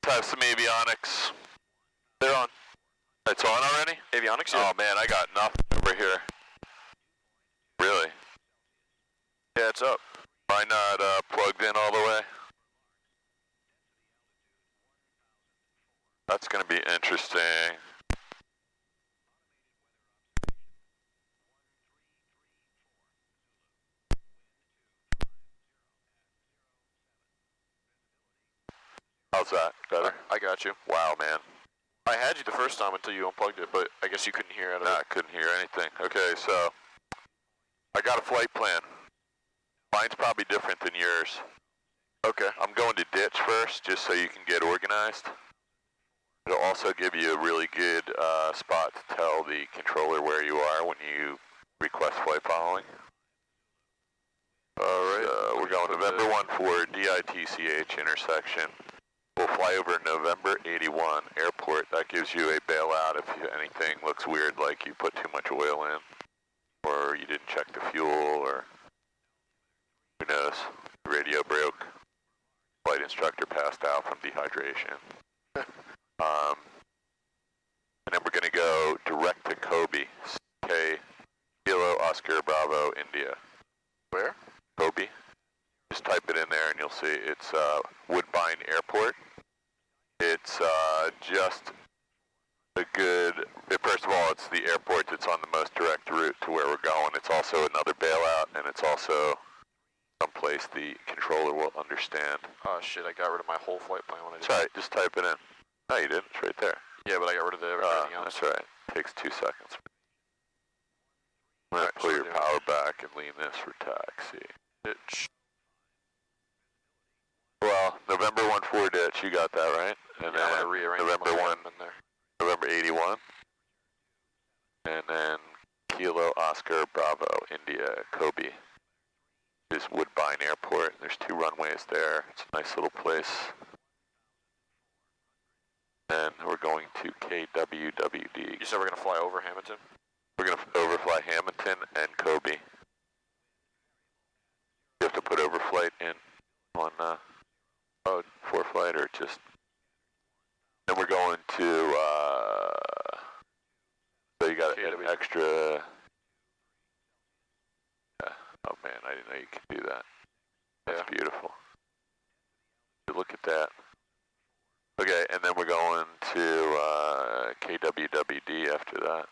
Have some avionics. They're on. It's on already? Avionics, yeah. Oh man, I got nothing over here. Really? Yeah, it's up. Am I not plugged in all the way? That's going to be interesting. How's that? Better? I got you. Wow, man. I had you the first time until you unplugged it, but I guess you couldn't hear it. Nah, I couldn't hear anything. Okay, so I got a flight plan. Mine's probably different than yours. Okay. I'm going to ditch first, just so you can get organized. It'll also give you a really good spot to tell the controller where you are when you request flight following. Alright, we're going November 14 DITCH intersection. We'll fly over November 81 airport. That gives you a bailout if anything looks weird, like you put too much oil in, or you didn't check the fuel, or who knows, the radio broke. Flight instructor passed out from dehydration. And then we're going to go direct to KOBI, Kilo Oscar Bravo, India. Where? KOBI. Just type it in there and you'll see it's Woodbine Airport. It's just a good, first of all, it's the airport that's on the most direct route to where we're going. It's also another bailout, and it's also someplace the controller will understand. Oh shit, I got rid of my whole flight plan when I did That's right, just type it in. No, you didn't, it's right there. Yeah, but I got rid of everything else. That's right, takes 2 seconds. I'm going to pull your power back and lean this for taxi. Ditch. Well, November 14 ditch, you got that right? And yeah, then I'm rearrange November 1, in there. November 81. And then Kilo Oscar Bravo, India, KOBI. Is Woodbine Airport. There's 2 runways there. It's a nice little place. And we're going to KWWD. You said we're going to fly over Hamilton? We're going to overfly Hamilton and KOBI. You have to put overflight in on for flight, or just. Then we're going to. So you got an extra. Yeah. Oh man, I didn't know you could do that. That's beautiful. Look at that. Okay, and then we're going to KWWD after that.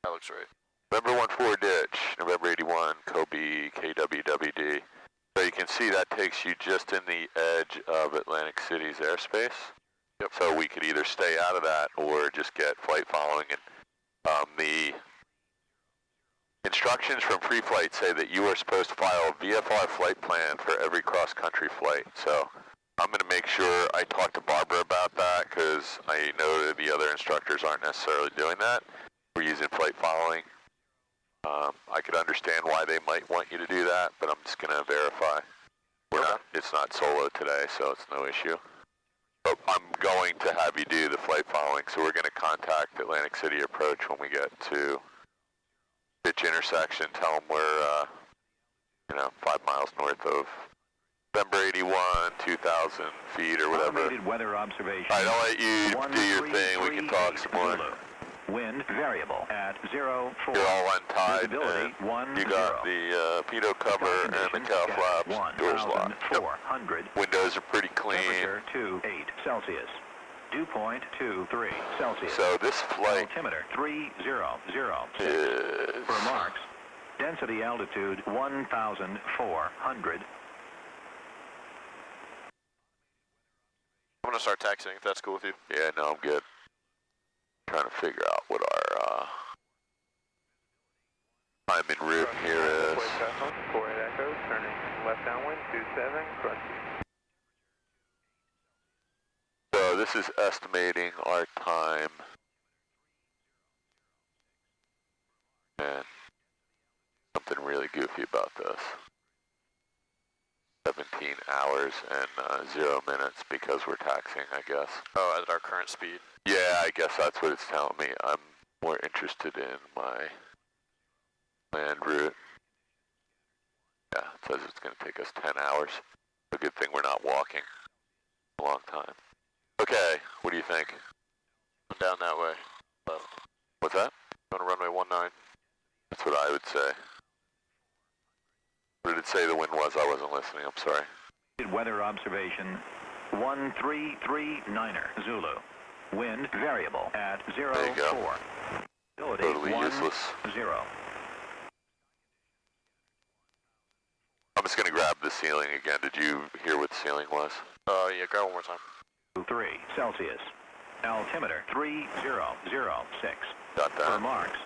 That looks right. November 14 ditch, November 81, KOBI, KWWD. So you can see that takes you just in the edge of Atlantic City's airspace. Yep. So we could either stay out of that or just get flight following. And the instructions from pre-flight say that you are supposed to file a VFR flight plan for every cross-country flight. So I'm going to make sure I talk to Barbara about that, because I know that the other instructors aren't necessarily doing that. We're using flight following. I could understand why they might want you to do that, but I'm just going to verify. It's not solo today, so it's no issue. But I'm going to have you do the flight following, so we're going to contact Atlantic City Approach when we get to ditch intersection, tell them we're, 5 miles north of November 81, 2,000 feet or whatever. Weather observation. All right, I'll let you do your thing. We can talk some more. Wind variable at 0, 4. You're all untied. Visibility 10. You got the pitot cover and the cow flaps. Doors locked. 400. Windows are pretty clean. Temperature 28 Celsius. Dew point 23 Celsius. So this flight altimeter 3006. is For marks, density altitude 1,400. I'm going to start taxiing if that's cool with you. Yeah, no, I'm good. Trying to figure out what our time en route here is. 48 Echo, turning left downwind, 27, crest. So this is estimating our time. And something really goofy about this. 17 hours and 0 minutes because we're taxiing, I guess. Oh, at our current speed? Yeah, I guess that's what it's telling me. I'm more interested in my land route. Yeah, it says it's going to take us 10 hours. So good thing we're not walking a long time. Okay, what do you think? Down that way. Left. What's that? On runway 19. That's what I would say. What did it say the wind was? I wasn't listening, I'm sorry. Weather observation 1339er Zulu. Wind variable at 04. There you go. Visibility Totally 10. useless. I'm just going to grab the ceiling again. Did you hear what the ceiling was? Yeah, grab one more time. 3 Celsius. Altimeter 3006. Got that. Remarks.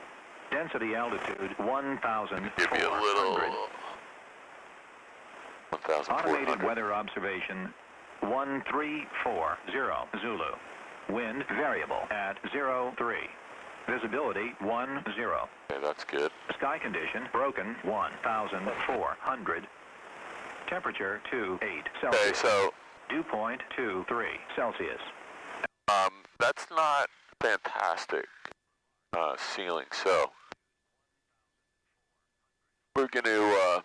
Density altitude 1,400. Give you a little... 1,400. Automated weather observation 1340 Zulu. Wind variable at 03. Visibility 10. Okay, that's good. Sky condition broken 1,400. Temperature 28 Celsius. Okay, so... Dew point 23 Celsius. That's not fantastic ceiling, so... We're gonna,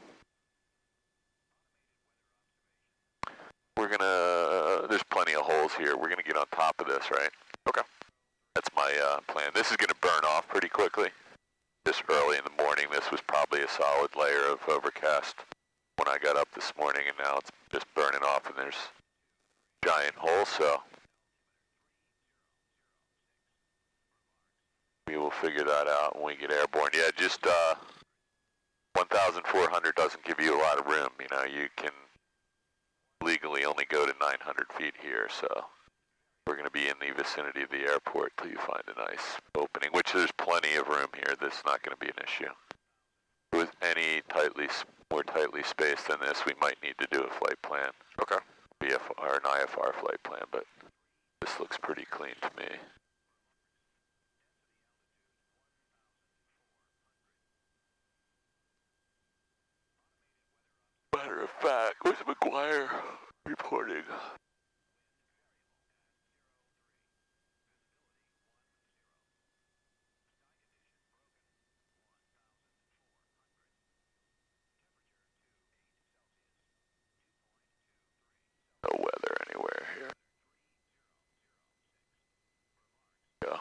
there's plenty of holes here. We're gonna get on top of this, right? Okay. That's my plan. This is gonna burn off pretty quickly. This early in the morning, this was probably a solid layer of overcast when I got up this morning, and now it's just burning off and there's giant holes, so we will figure that out when we get airborne. Yeah, just 1,400 doesn't give you a lot of room. You know, you can legally only go to 900 feet here, so we're going to be in the vicinity of the airport till you find a nice opening, which there's plenty of room here. This is not going to be an issue. With any more tightly spaced than this, we might need to do a flight plan. Okay. Or an IFR flight plan, but this looks pretty clean to me. Matter of fact, where's McGuire reporting? No weather anywhere here. Go.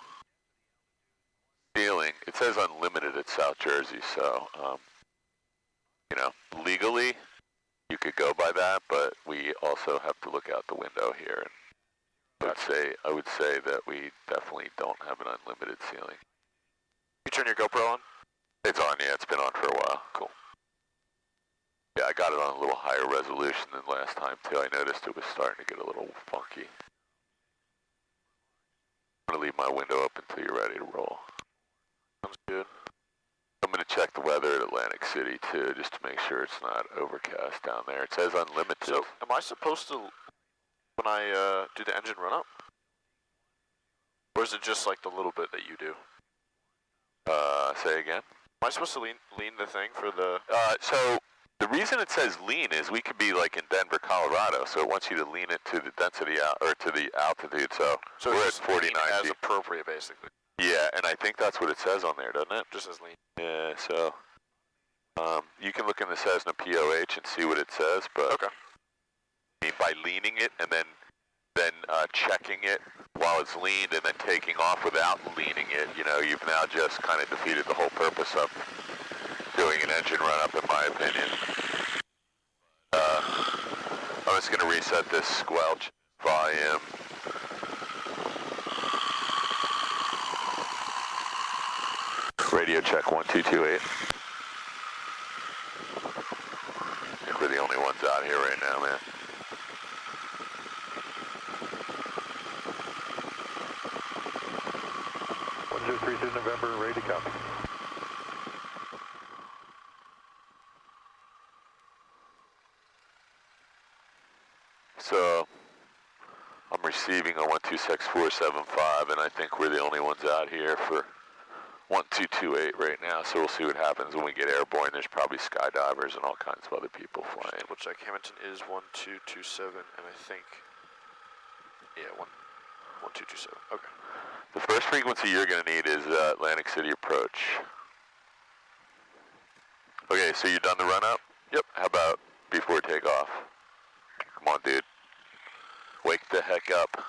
Ceiling, it says unlimited at South Jersey, so, you know, legally, you could go by that, but we also have to look out the window here. And I would say that we definitely don't have an unlimited ceiling. You turn your GoPro on? It's on, yeah, it's been on for a while. Cool. Yeah, I got it on a little higher resolution than last time too. I noticed it was starting to get a little funky. I'm gonna leave my window open until you're ready to roll. Sounds good. I'm gonna check the weather at Atlantic City too, just to make sure it's not overcast down there. It says unlimited. So, am I supposed to, when I do the engine run up? Or is it just like the little bit that you do? Say again? Am I supposed to lean the thing for the... So, the reason it says lean is we could be like in Denver, Colorado, so it wants you to lean it to the density or to the altitude. So we're at 49 as feet. appropriate, basically. Yeah, and I think that's what it says on there, doesn't it? Just as lean. Yeah, so you can look in the Cessna POH and see what it says, but okay. I mean, by leaning it and then checking it while it's leaned and then taking off without leaning it, you know, you've now just kind of defeated the whole purpose of doing an engine run-up, in my opinion. I'm just going to reset this squelch volume. Radio check 1228. I think we're the only ones out here right now, man. November, ready to come. So, I'm receiving a 126475, and I think we're the only ones out here for 1228 right now, so we'll see what happens when we get airborne. There's probably skydivers and all kinds of other people flying. Double check. Hamilton is 1227, and I think, yeah, 1227. Okay. The first frequency you're going to need is Atlantic City approach. Okay, so you done the run-up? Yep. How about before takeoff? back up.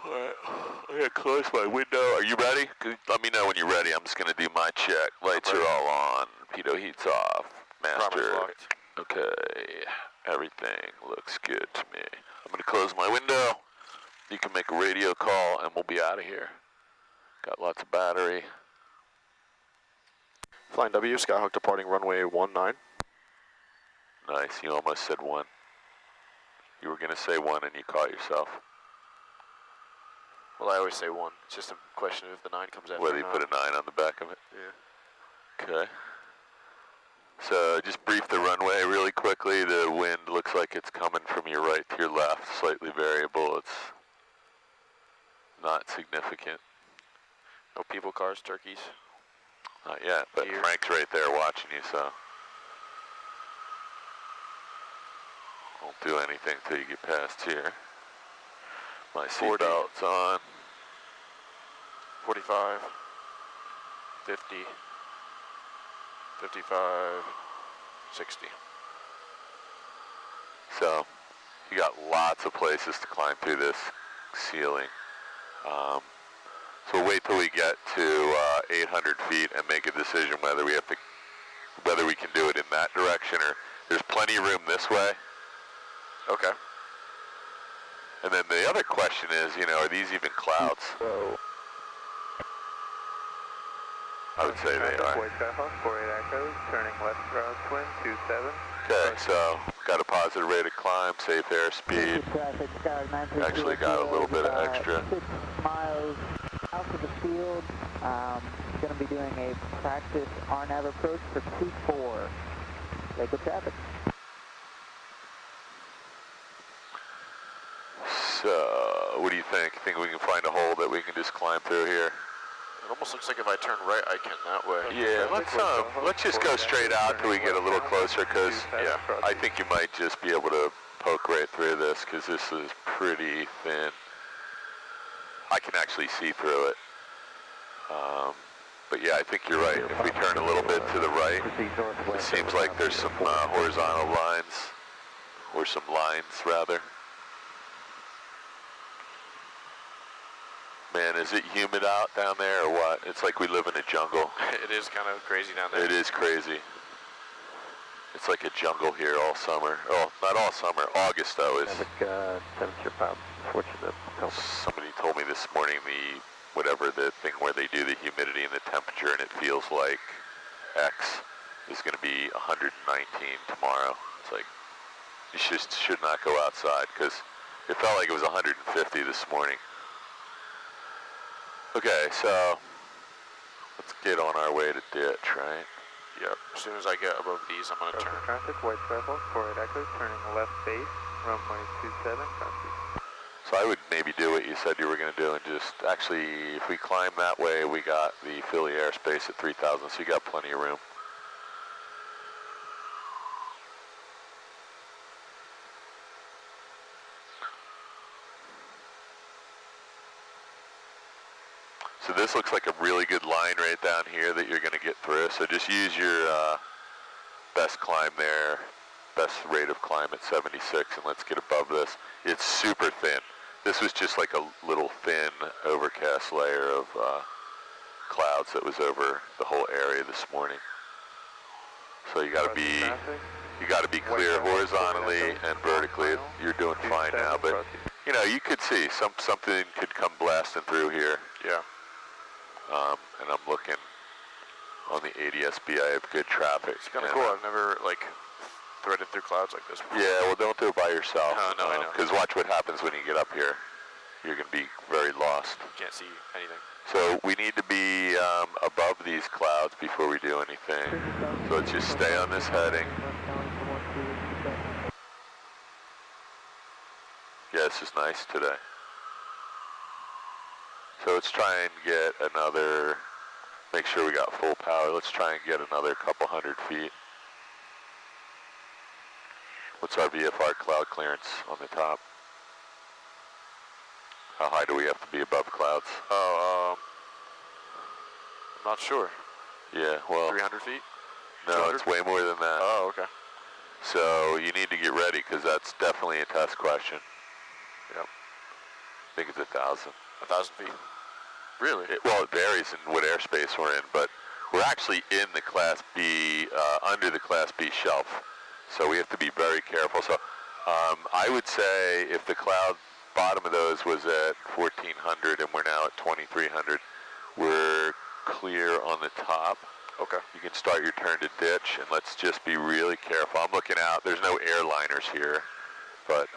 Alright, I'm gonna close my window. Are you ready? Let me know when you're ready. I'm just gonna do my check. Lights are all on. Pitot heat's off. Master. locked. Okay. Everything looks good to me. I'm gonna close my window. You can make a radio call and we'll be out of here. Got lots of battery. Flying W, Skyhawk departing runway 19. Nice, you almost said 1. You were gonna say 1 and you caught yourself. Well, I always say 1. It's just a question of if the 9 comes after. Whether you put a 9 on the back of it? Yeah. Okay. So just brief the runway really quickly. The wind looks like it's coming from your right to your left, slightly variable. It's not significant. No people, cars, turkeys. Not yet, but Here. Frank's right there watching you, so won't do anything till you get past here. My 40. seatbelt's on. 45, 50, 55, 60. So you got lots of places to climb through this ceiling. So wait till we get to 800 feet and make a decision whether we can do it in that direction, or there's plenty of room this way. Okay. And then the other question is, are these even clouds? I would say they are. White Skyhawk, 48 Echo, turning left crosswind, 27. Okay, so got a positive rate of climb, safe airspeed. Actually got a little bit of extra. 6 miles south of the field. Going to be doing a practice RNAV approach for 24. Lakewood traffic. So, what do you think? Think we can find a hole that we can just climb through here? It almost looks like if I turn right, I can that way. Yeah, let's just go straight out till we get a little closer, because Yeah. I think you might just be able to poke right through this, because this is pretty thin. I can actually see through it. But yeah, I think you're right. If we turn a little bit to the right, it seems like there's some horizontal lines, or some lines rather. Man, is it humid out down there or what? It's like we live in a jungle. It is kind of crazy down there. It is crazy. It's like a jungle here all summer. Oh, not all summer. August though is. Somebody told me this morning the thing where they do the humidity and the temperature, and it feels like X is going to be 119 tomorrow. It's like you should not go outside, because it felt like it was 150 this morning. Okay, so let's get on our way to ditch, right? Yep. As soon as I get above these, I'm going to turn. Traffic, White Skyhawk, 48 Echo, turning left base, runway 27, copy. So I would maybe do what you said you were going to do, and just actually, if we climb that way, we got the Philly airspace at 3,000, so you got plenty of room. So this looks like a really good line right down here that you're going to get through. So just use your best climb there, best rate of climb at 76, and let's get above this. It's super thin. This was just like a little thin overcast layer of clouds that was over the whole area this morning. So you got to be clear horizontally and vertically. You're doing fine now, but you could see something could come blasting through here. Yeah. And I'm looking on the ADSB. I have good traffic. It's kind of cool. I've never threaded through clouds like this before. Yeah, well, don't do it by yourself. No, I know. Because watch what happens when you get up here. You're going to be very lost. Can't see anything. So we need to be above these clouds before we do anything. So let's just stay on this heading. Yeah, this is nice today. So let's try and get another, make sure we got full power. Let's try and get another couple 100 feet. What's our VFR cloud clearance on the top? How high do we have to be above clouds? Oh, Not sure. Yeah, well, 300 feet? no, 200? it's way more than that. Oh, okay. So you need to get ready because that's definitely a test question. Yep. I think it's 1,000. 1,000 feet. Really? Well, it varies in what airspace we're in, but we're actually in the Class B, under the Class B shelf. So we have to be very careful. So I would say if the cloud bottom of those was at 1,400 and we're now at 2,300, we're clear on the top. Okay. You can start your turn to ditch, and let's just be really careful. I'm looking out. There's no airliners here, but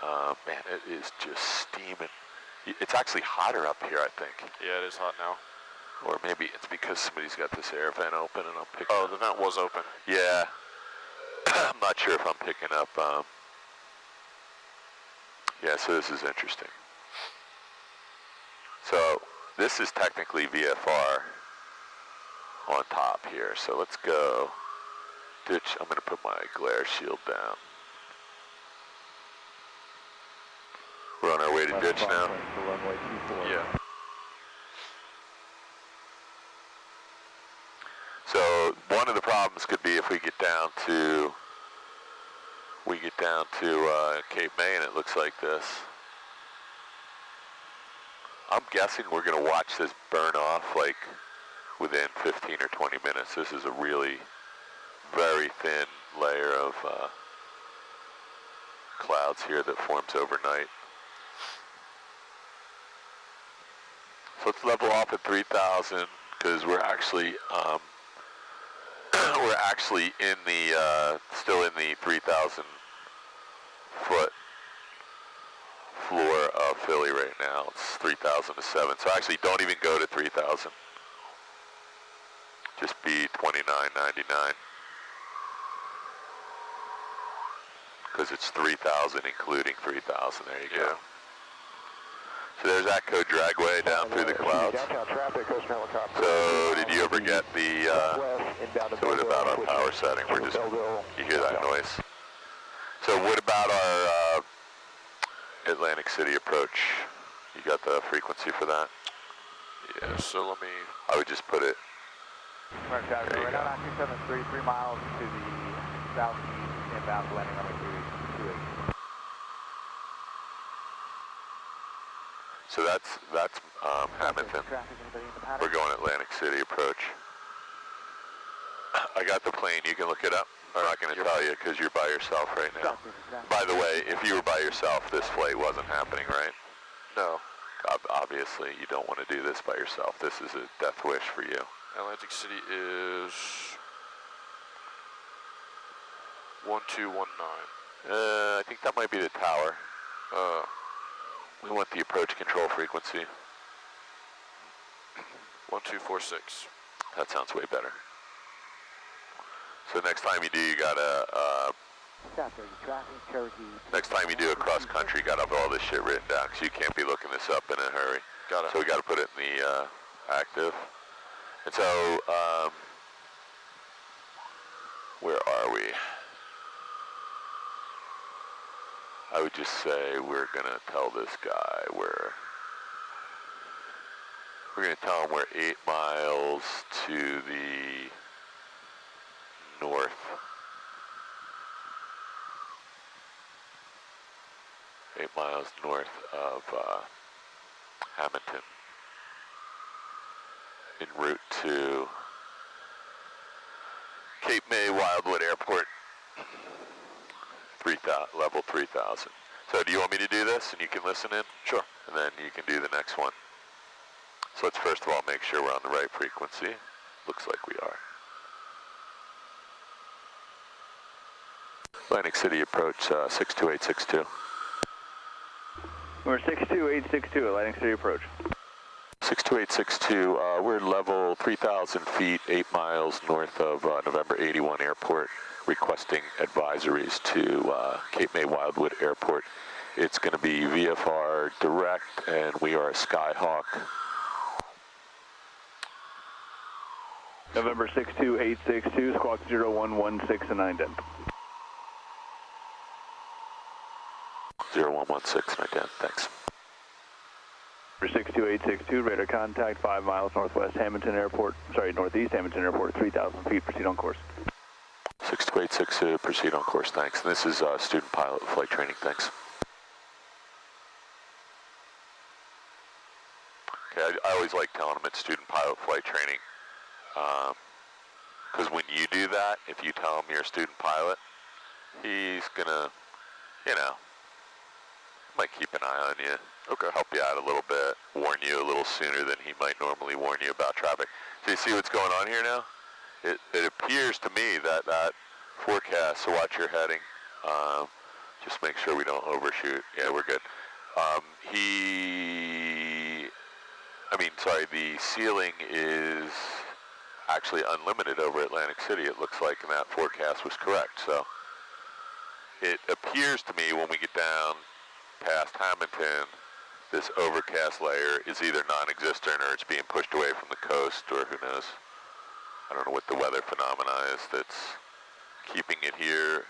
man, it is just steaming. It's actually hotter up here, I think. Yeah, it is hot now. Or maybe it's because somebody's got this air vent open and I'm picking Oh, up. the vent was open. Yeah. I'm not sure if I'm picking up. Yeah, so this is interesting. So this is technically VFR on top here. So let's go ditch. I'm going to put my glare shield down. We're on our way to ditch now. Yeah. So one of the problems could be if we get down to Cape May and it looks like this. I'm guessing we're going to watch this burn off like within 15 or 20 minutes. This is a really very thin layer of clouds here that forms overnight. So let's level off at 3,000 because we're actually in the still in the 3,000 foot floor of Philly right now. It's 3,000 to 7. So actually, don't even go to 3,000. Just be 29.99 because it's 3,000 including 3,000. There you go. So there's Atco Dragway down through the clouds. So did you ever get the, so what about our power setting? We're just, you hear that noise? So what about our Atlantic City approach? You got the frequency for that? Yeah, so let me... I would just put it. Right, we're now on 273, 3 miles to the southeast, inbound landing on the 28. So that's Hamilton. We're going Atlantic City approach. I got the plane. You can look it up. I'm not going to tell you because you're by yourself right now. By the way, if you were by yourself, this flight wasn't happening, right? No. Obviously, you don't want to do this by yourself. This is a death wish for you. Atlantic City is 1219. I think that might be the tower. We want the approach control frequency. 1246. That sounds way better. So next time you do, you gotta, next time you do a cross country, you gotta have all this shit written down, because you can't be looking this up in a hurry. Got it. So we gotta put it in the active. And so, where are we? I would just say we're gonna tell this guy we're gonna tell him we're 8 miles to the north. 8 miles north of Hamilton, en route to Cape May Wildwood Airport, level 3,000. So do you want me to do this and you can listen in? Sure. And then you can do the next one. So let's first of all make sure we're on the right frequency. Looks like we are. Atlantic City approach 62862. We're 62862, Atlantic City approach. 62862, we're level 3,000 feet, 8 miles north of November 81 Airport, requesting advisories to Cape May Wildwood Airport. It's going to be VFR direct, and we are a Skyhawk. November 62862, squawk 0116 and ident. 0116 and ident, thanks. For 62862, radar contact 5 miles northwest Hamilton Airport, sorry, northeast Hamilton Airport, 3,000 feet, proceed on course. 62862, proceed on course, thanks. And this is student pilot flight training, thanks. Okay, I always like telling them it's student pilot flight training. Because when you do that, if you tell him you're a student pilot, he's gonna, you know, might keep an eye on you. Okay. Help you out a little bit, warn you a little sooner than he might normally warn you about traffic. So you see what's going on here now? It appears to me that that forecast, so watch your heading. Just make sure we don't overshoot. Yeah, we're good. The ceiling is actually unlimited over Atlantic City. It looks like, and that forecast was correct. So it appears to me when we get down past Hamilton, this overcast layer is either non-existent or it's being pushed away from the coast, or who knows. I don't know what the weather phenomena is that's keeping it here.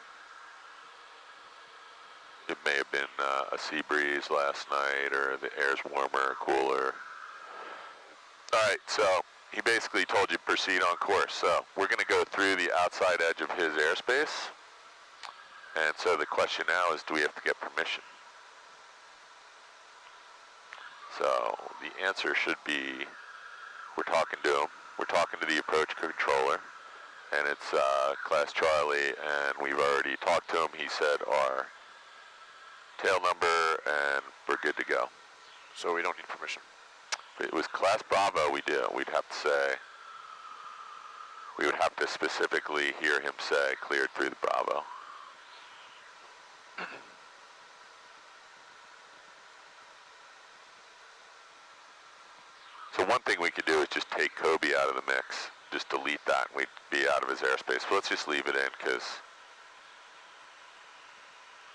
It may have been a sea breeze last night, or the air's warmer or cooler. All right, so he basically told you proceed on course. So we're going to go through the outside edge of his airspace. And so the question now is, do we have to get permission? So the answer should be, we're talking to him. We're talking to the approach controller, and it's Class Charlie, and we've already talked to him. He said our tail number, and we're good to go. So we don't need permission. If it was Class Bravo, we do. We'd have to say, we would have to specifically hear him say cleared through the Bravo. So one thing we could do is just take KOBI out of the mix. Just delete that and we'd be out of his airspace. But let's just leave it in because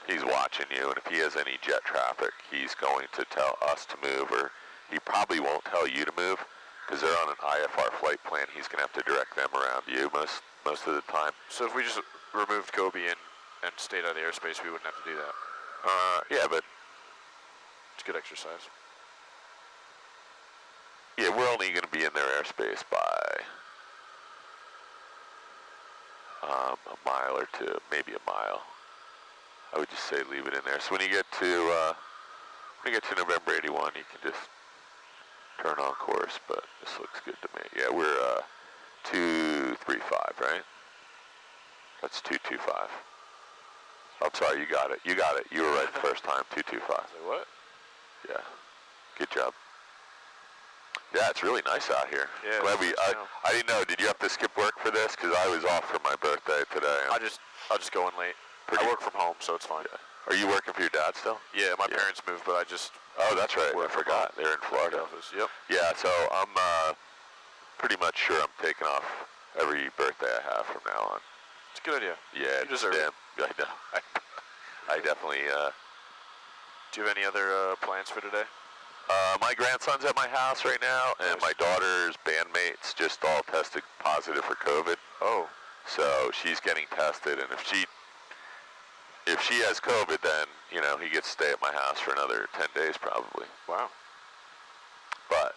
he's watching you, and if he has any jet traffic, he's going to tell us to move, or he probably won't tell you to move because they're on an IFR flight plan. He's going to have to direct them around you most of the time. So if we just removed KOBI and stayed out of the airspace, we wouldn't have to do that. Yeah, but it's good exercise. Yeah, we're only going to be in their airspace by a mile or two, maybe a mile. I would just say leave it in there. So when you get to November 81, you can just turn on course. But this looks good to me. Yeah, we're 235, right? That's 225. I'm sorry, you got it. You got it. You were right the first time. 225. Say what? Yeah. Good job. Yeah, it's really nice out here. Yeah. Glad I didn't know. Did you have to skip work for this? Because I was off for my birthday today. I'll just go in late. I work from home, so it's fine. Yeah. Are you working for your dad still? Yeah, my parents moved, but I just... Oh, that's right. I forgot. They're in Florida. Yep. Yeah, so I'm pretty much sure I'm taking off every birthday I have from now on. It's a good idea. Yeah, you deserve it. I know. I definitely... Do you have any other plans for today? My grandson's at my house right now, and my daughter's bandmates just all tested positive for COVID. Oh. So she's getting tested, and if she has COVID, then, you know, he gets to stay at my house for another 10 days probably. Wow. But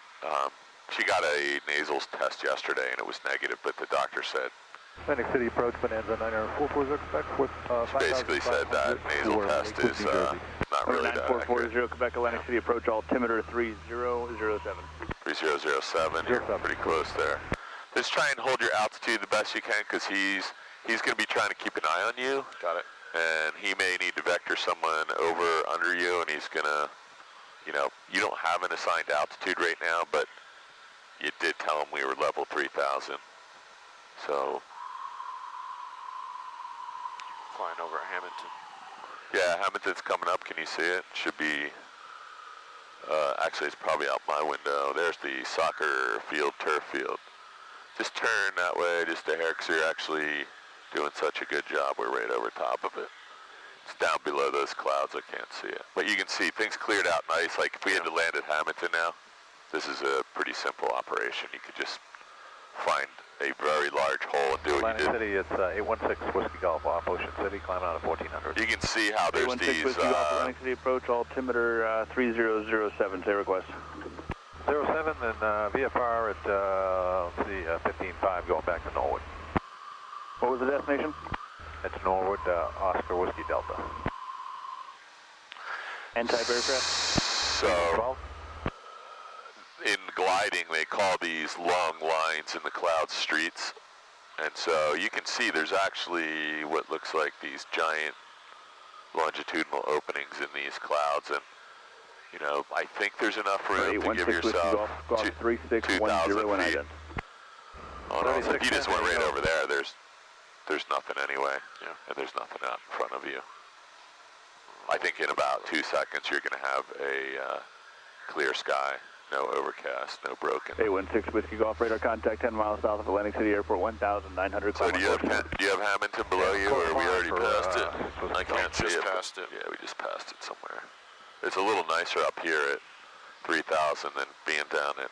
she got a nasal test yesterday, and it was negative, but the doctor said... Atlantic City approach, Bonanza 944, expect with basically said that nasal test is not really that accurate. 940 Quebec Atlantic City approach altimeter 3007. 3007, you're pretty close there. Just try and hold your altitude the best you can, because he's going to be trying to keep an eye on you. Got it. And he may need to vector someone over under you, and he's going to, you know, you don't have an assigned altitude right now, but you did tell him we were level 3000. So... Flying over at Hamilton. Yeah, Hamilton's coming up. Can you see it? Should be, actually it's probably out my window. There's the soccer field, turf field. Just turn that way just a hair, because you're actually doing such a good job. We're right over top of it. It's down below those clouds. I can't see it. But you can see things cleared out nice. Like if we had to land at Hamilton now, this is a pretty simple operation. You could just find a very large hole and do what you Atlantic did. City, it's 816 Whiskey Golf off Ocean City, climbing out of 1400. You can see how there's 816 these, Whiskey Golf, Atlantic City approach, altimeter 3007, say request. 07, then VFR at, let's see, 15.5 going back to Norwood. What was the destination? It's Norwood, Oscar Whiskey Delta. N-type aircraft? so 12? in gliding they call these long lines in the cloud streets. And so you can see there's actually what looks like these giant longitudinal openings in these clouds. And, you know, I think there's enough room to give yourself 2,000 feet. Oh no, so if you just went right over there, there's nothing anyway. Yeah. And there's nothing out in front of you. I think in about 2 seconds you're going to have a clear sky, no overcast, no broken. 816 Whiskey Golf, radar contact 10 miles south of Atlantic City Airport, 1,900 So do you have Hamilton below you, or we already passed it? I can't see just it. passed it. Yeah, we just passed it somewhere. It's a little nicer up here at 3,000 than being down at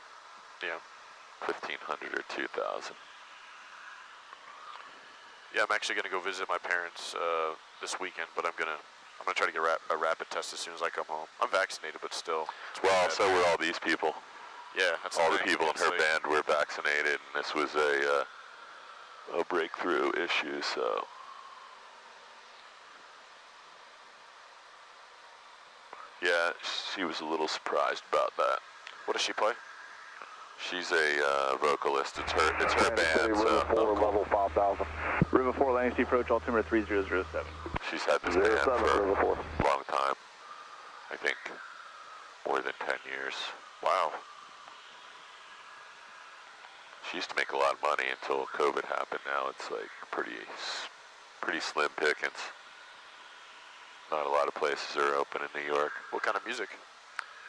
Yeah. 1,500 or 2,000. Yeah, I'm actually gonna go visit my parents this weekend, but I'm gonna try to get a rapid test as soon as I come home. I'm vaccinated, but still. It's really Well, bad. so were all these people. Yeah, that's All the thing. people in It's her like- band were vaccinated, and this was a breakthrough issue, so. Yeah, she was a little surprised about that. What does she play? She's a vocalist. It's her band, so level 5,000. River 4, Atlantic City approach, altimeter 3007. she's had this band for a long time. I think more than 10 years. Wow. She used to make a lot of money until COVID happened. Now it's like pretty slim pickings. Not a lot of places are open in New York. What kind of music?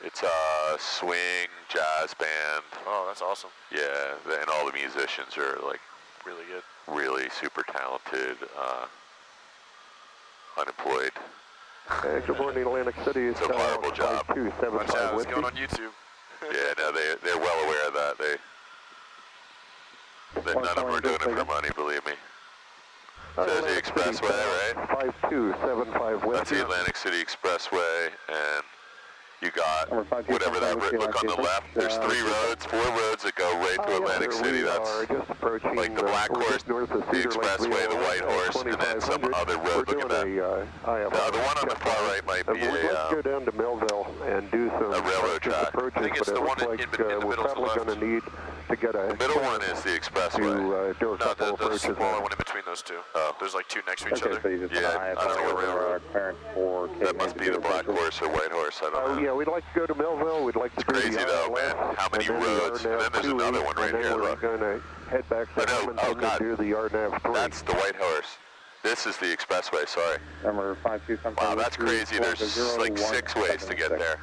It's a swing jazz band. Oh, that's awesome. Yeah, and all the musicians are like Really good. really super talented, unemployed. Good morning, Atlantic City. It's a horrible job. 275 Watch out, it's Whiskey. going on YouTube. Yeah, no, they're well aware of that. None of them are doing it for money, believe me. There's the expressway, right? 5275 Whiskey. That's the Atlantic City Expressway, and you got whatever that look on the left. There's 4 roads that go right to Atlantic City. That's like the Black Horse, the Expressway, the White Horse, and then some other road. Look at that. The one on the far right might be We'd like to go down to Millville and do some a railroad track. approaches, I think it's but the it one looks in like the we're middle to the probably left. going to need to get a The middle one is the Expressway. to do a No, couple the approaches smaller there. one in between those two. Oh. There's like two next to each other. Yeah, I don't know railroad. That must be the Black Horse or White Horse. I don't know. Yeah, we'd like to go to Millville. We'd like to It's crazy do the though, ILS, man. How many and then the roads? And then there's RNAV another one right and then here. we're Look, going to head back to I know. Hamilton Oh, God. and do the RNAV 3. that's the White Horse. This is the Expressway. Sorry. Number 5275. Wow, that's crazy. There's like 6 ways to get there.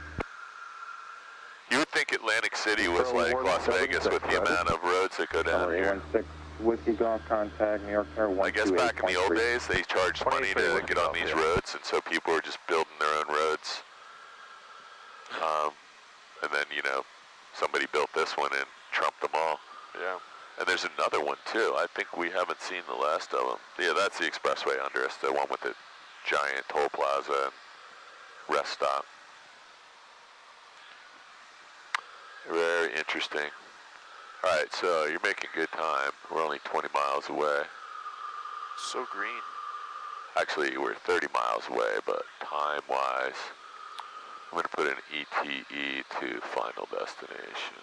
You would think Atlantic City was like Las Vegas with the amount of roads that go down here. 816 Whiskey Golf contact New York Tower I guess back in the old days, they charged money to get on these roads, and so people were just building their own roads. And then, you know, somebody built this one and trumped them all. Yeah. And there's another one, too. I think we haven't seen the last of them. Yeah, that's the Expressway under us, the one with the giant toll plaza and rest stop. Very interesting. All right, so you're making good time. We're only 20 miles away. So green. Actually, we're 30 miles away, but time-wise, I'm going to put an ETE to final destination.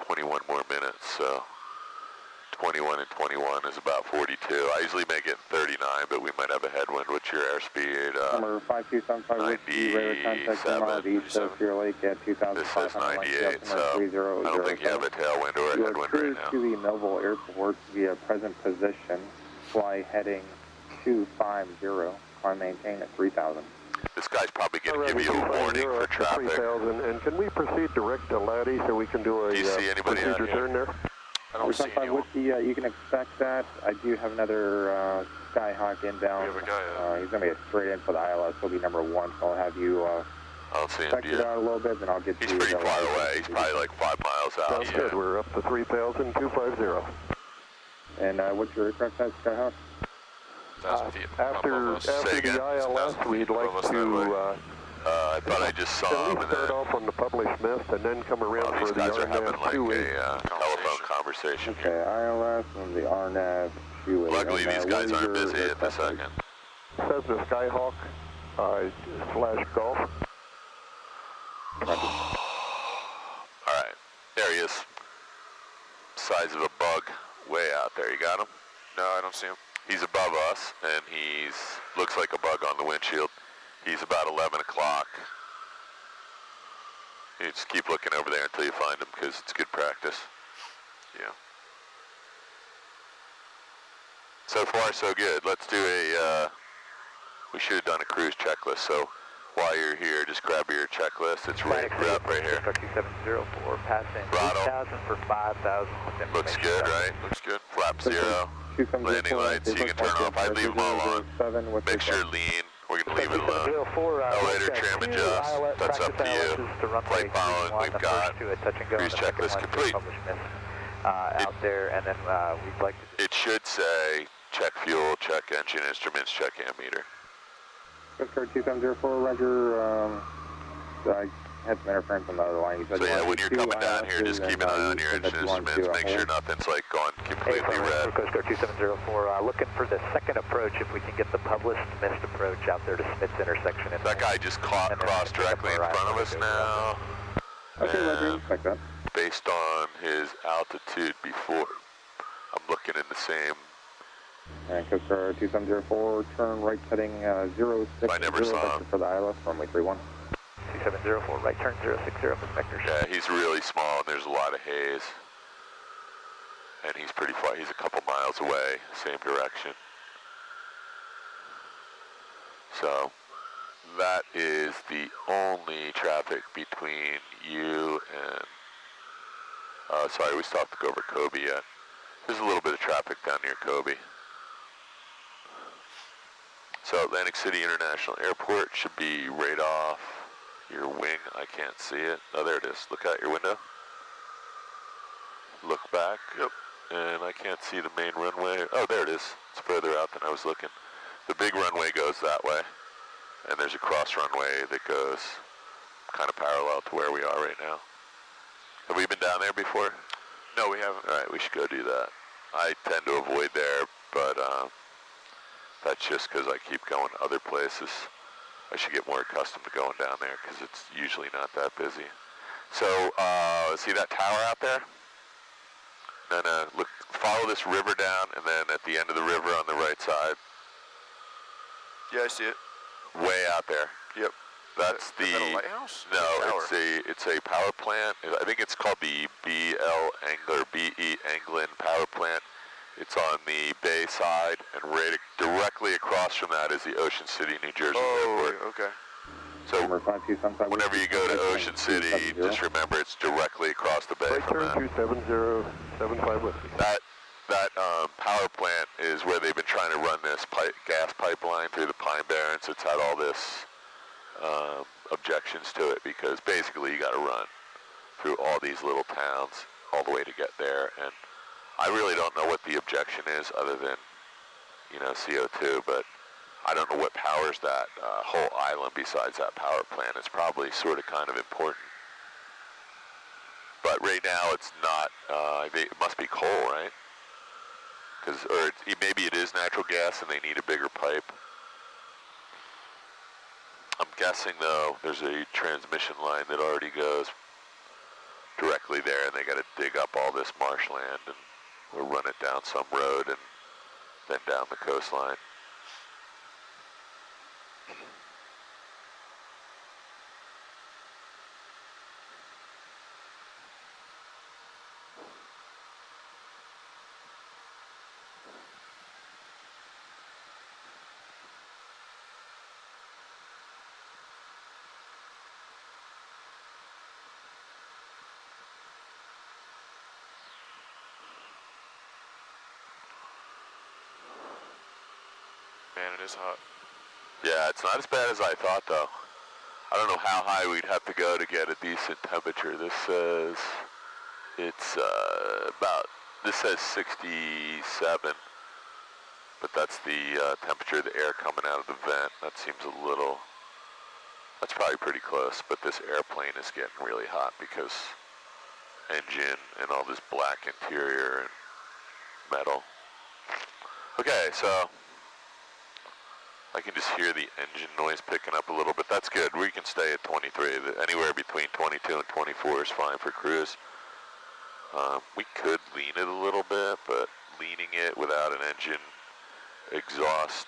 21 more minutes, so 21 and 21 is about 42. I usually make it 39, but we might have a headwind. What's your airspeed? Number 5275 Whiskey, radar contact 10 miles east of Clear Lake at 2,500. This says 98, so I don't think you have a tailwind or a You are headwind right cruised now. to the Melville Airport via present position. Fly heading 250. Climb maintain at 3,000. This guy's probably going to give you a warning for traffic. 3,000. And can we proceed direct to Laddie so we can do a Do you see anybody out procedure here? turn there? I don't see 275 anyone. Whiskey, you can expect that. I do have another Skyhawk inbound. We have a guy, He's going to be straight in for the ILS. He'll be number 1, so I'll have you I don't see him Back you yet. down a little bit, then I'll get He's you. pretty far away. He's probably like 5 miles out. Sounds good. We're up to 3,250. And what's your aircraft type, Skyhawk? 1,000 feet. After Say again? the ILS, we'd like to I thought I just saw at him least and start then off on the published mist and then come around these for the guys are having RNAV like two-way. a telephone conversation. Okay, ILS and the RNAV two-way. Luckily these guys aren't busy at the second. Cessna Skyhawk slash Golf. Alright, there he is. Size of a bug way out there. You got him? No, I don't see him. He's above us and he's looks like a bug on the windshield. He's about 11 o'clock. You just keep looking over there until you find him because it's good practice. Yeah. So far so good. Let's do a, we should have done a cruise checklist. So while you're here, just grab your checklist. It's right up right here. 2704, passing Throttle. 8,000 for 5,000. Looks good, right? Looks good. Flap 0. Landing lights, you can turn off. I leave them all on. Make sure lean. We're going to leave it alone. Elevator trim adjust. That's up to you. Flight following, we've got. Cruise checklist complete. Out there, and then we'd like to... It should say check fuel, check engine instruments, check ammeter. Pittsburgh 2704, Roger. I had some interference on the other line. So yeah, when you're coming down here, just keep an eye on your engine instruments. Make sure nothing's like going completely red. Coast Guard 2704, looking for the second approach, if we can get the published missed approach out there to Smith's intersection. That guy just crossed directly in front of us now. Okay, Roger, And like that. based on his altitude before, I'm looking in the same. And Coast Guard 2704, turn right heading 060 I never saw him. for the ILS, runway 31. 2704, right turn 060 for Spectre. Yeah, he's really small and there's a lot of haze. And he's pretty far, he's a couple miles away, same direction. So, that is the only traffic between you and, sorry, we still have to go over Kobe yet. There's a little bit of traffic down near Kobe. So Atlantic City International Airport should be right off your wing. I can't see it. Oh, there it is. Look out your window. Look back. Yep. And I can't see the main runway. Oh, there it is. It's further out than I was looking. The big runway goes that way. And there's a cross runway that goes kind of parallel to where we are right now. Have we been down there before? No, we haven't. All right, we should go do that. I tend to avoid there, but that's just because I keep going to other places. I should get more accustomed to going down there because it's usually not that busy. So, see that tower out there? Then look, follow this river down, and then at the end of the river on the right side. Yeah, I see it. Way out there. Yep. That's Is that a lighthouse? No, Tower? it's a power plant. I think it's called the BE Anglin Power Plant. It's on the bay side, and right directly across from that is the Ocean City, New Jersey airport. Okay. So whenever you go to Ocean City, just remember it's directly across the bay Right from turn that. 27075 Whiskey. That power plant is where they've been trying to run this gas pipeline through the Pine Barrens. It's had all this objections to it because basically you got to run through all these little towns all the way to get there, and I really don't know what the objection is other than, you know, CO2, but I don't know what powers that whole island besides that power plant. It's probably sort of kind of important. But right now it's not, it must be coal, right? Or maybe it is natural gas and they need a bigger pipe. I'm guessing though, there's a transmission line that already goes directly there and they got to dig up all this marshland and we'll run it down some road and then down the coastline. Man, it is hot. Yeah, it's not as bad as I thought though. I don't know how high we'd have to go to get a decent temperature. This says it's this says 67, but that's the temperature of the air coming out of the vent. That seems a little, that's probably pretty close, but this airplane is getting really hot because engine and all this black interior and metal. Okay, so I can just hear the engine noise picking up a little bit. That's good. We can stay at 23. Anywhere between 22 and 24 is fine for cruise. We could lean it a little bit, but leaning it without an engine exhaust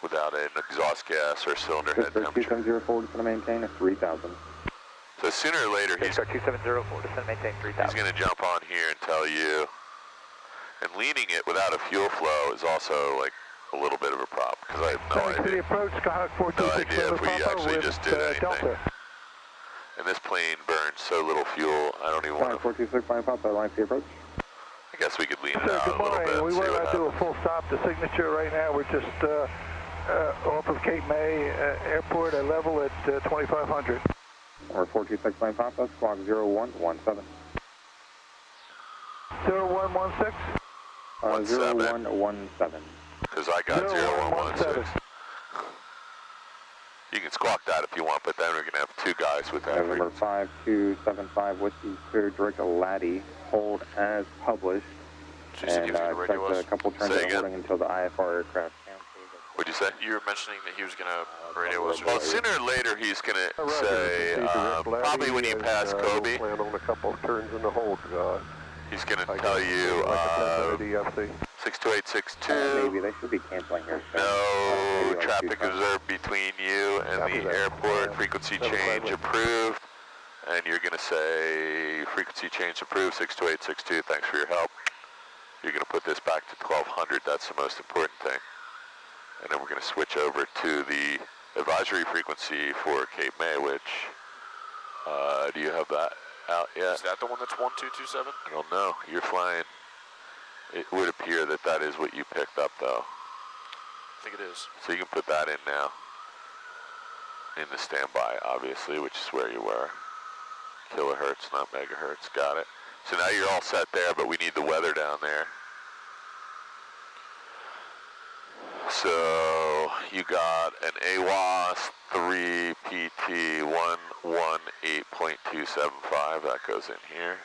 without an exhaust gas or cylinder head temperature. 2704 to maintain 3,000. So sooner or later he's 2704 to maintain 3,000. going to jump on here and tell you. And leaning it without a fuel flow is also like a little bit of a problem because I have no idea. Approach, Skyhawk No idea if we actually just did anything. Delta. And this plane burns so little fuel, I don't even want to. 426 Flying Papa, line C approach. I guess we could lean it Sir, out good a little morning. bit. We See were what going to do a happens. full stop to signature right now. We're just off of Cape May Airport at level at 2,500. Or 426 Flying Papa, squawk 0117. 0116. 0117. Because I got 0116. You can squawk that if you want, but then we're going to have two guys with that. November 5275 Whiskey Clear Drake Laddie, hold as published. So you said he And was going to radio expect us? a couple turns Say of again. holding until the IFR aircraft. What'd you say? You were mentioning that he was going to radio us. Well, sooner or later he's going to say, probably when you pass Kobe, Plan on a couple of turns in the hold. he's going to tell you 62862. Maybe they should be canceling here. No traffic observed between you and the airport. Frequency change approved. And you're going to say frequency change approved, 62862. Thanks for your help. You're going to put this back to 1200. That's the most important thing. And then we're going to switch over to the advisory frequency for Cape May, which, do you have that out yet? Is that the one that's 1227? I don't know. You're flying. It would appear that that is what you picked up, though. I think it is. So you can put that in now. In the standby, obviously, which is where you were. Kilohertz, not megahertz. Got it. So now you're all set there, but we need the weather down there. So you got an AWAS 3 PT 118.275. That goes in here.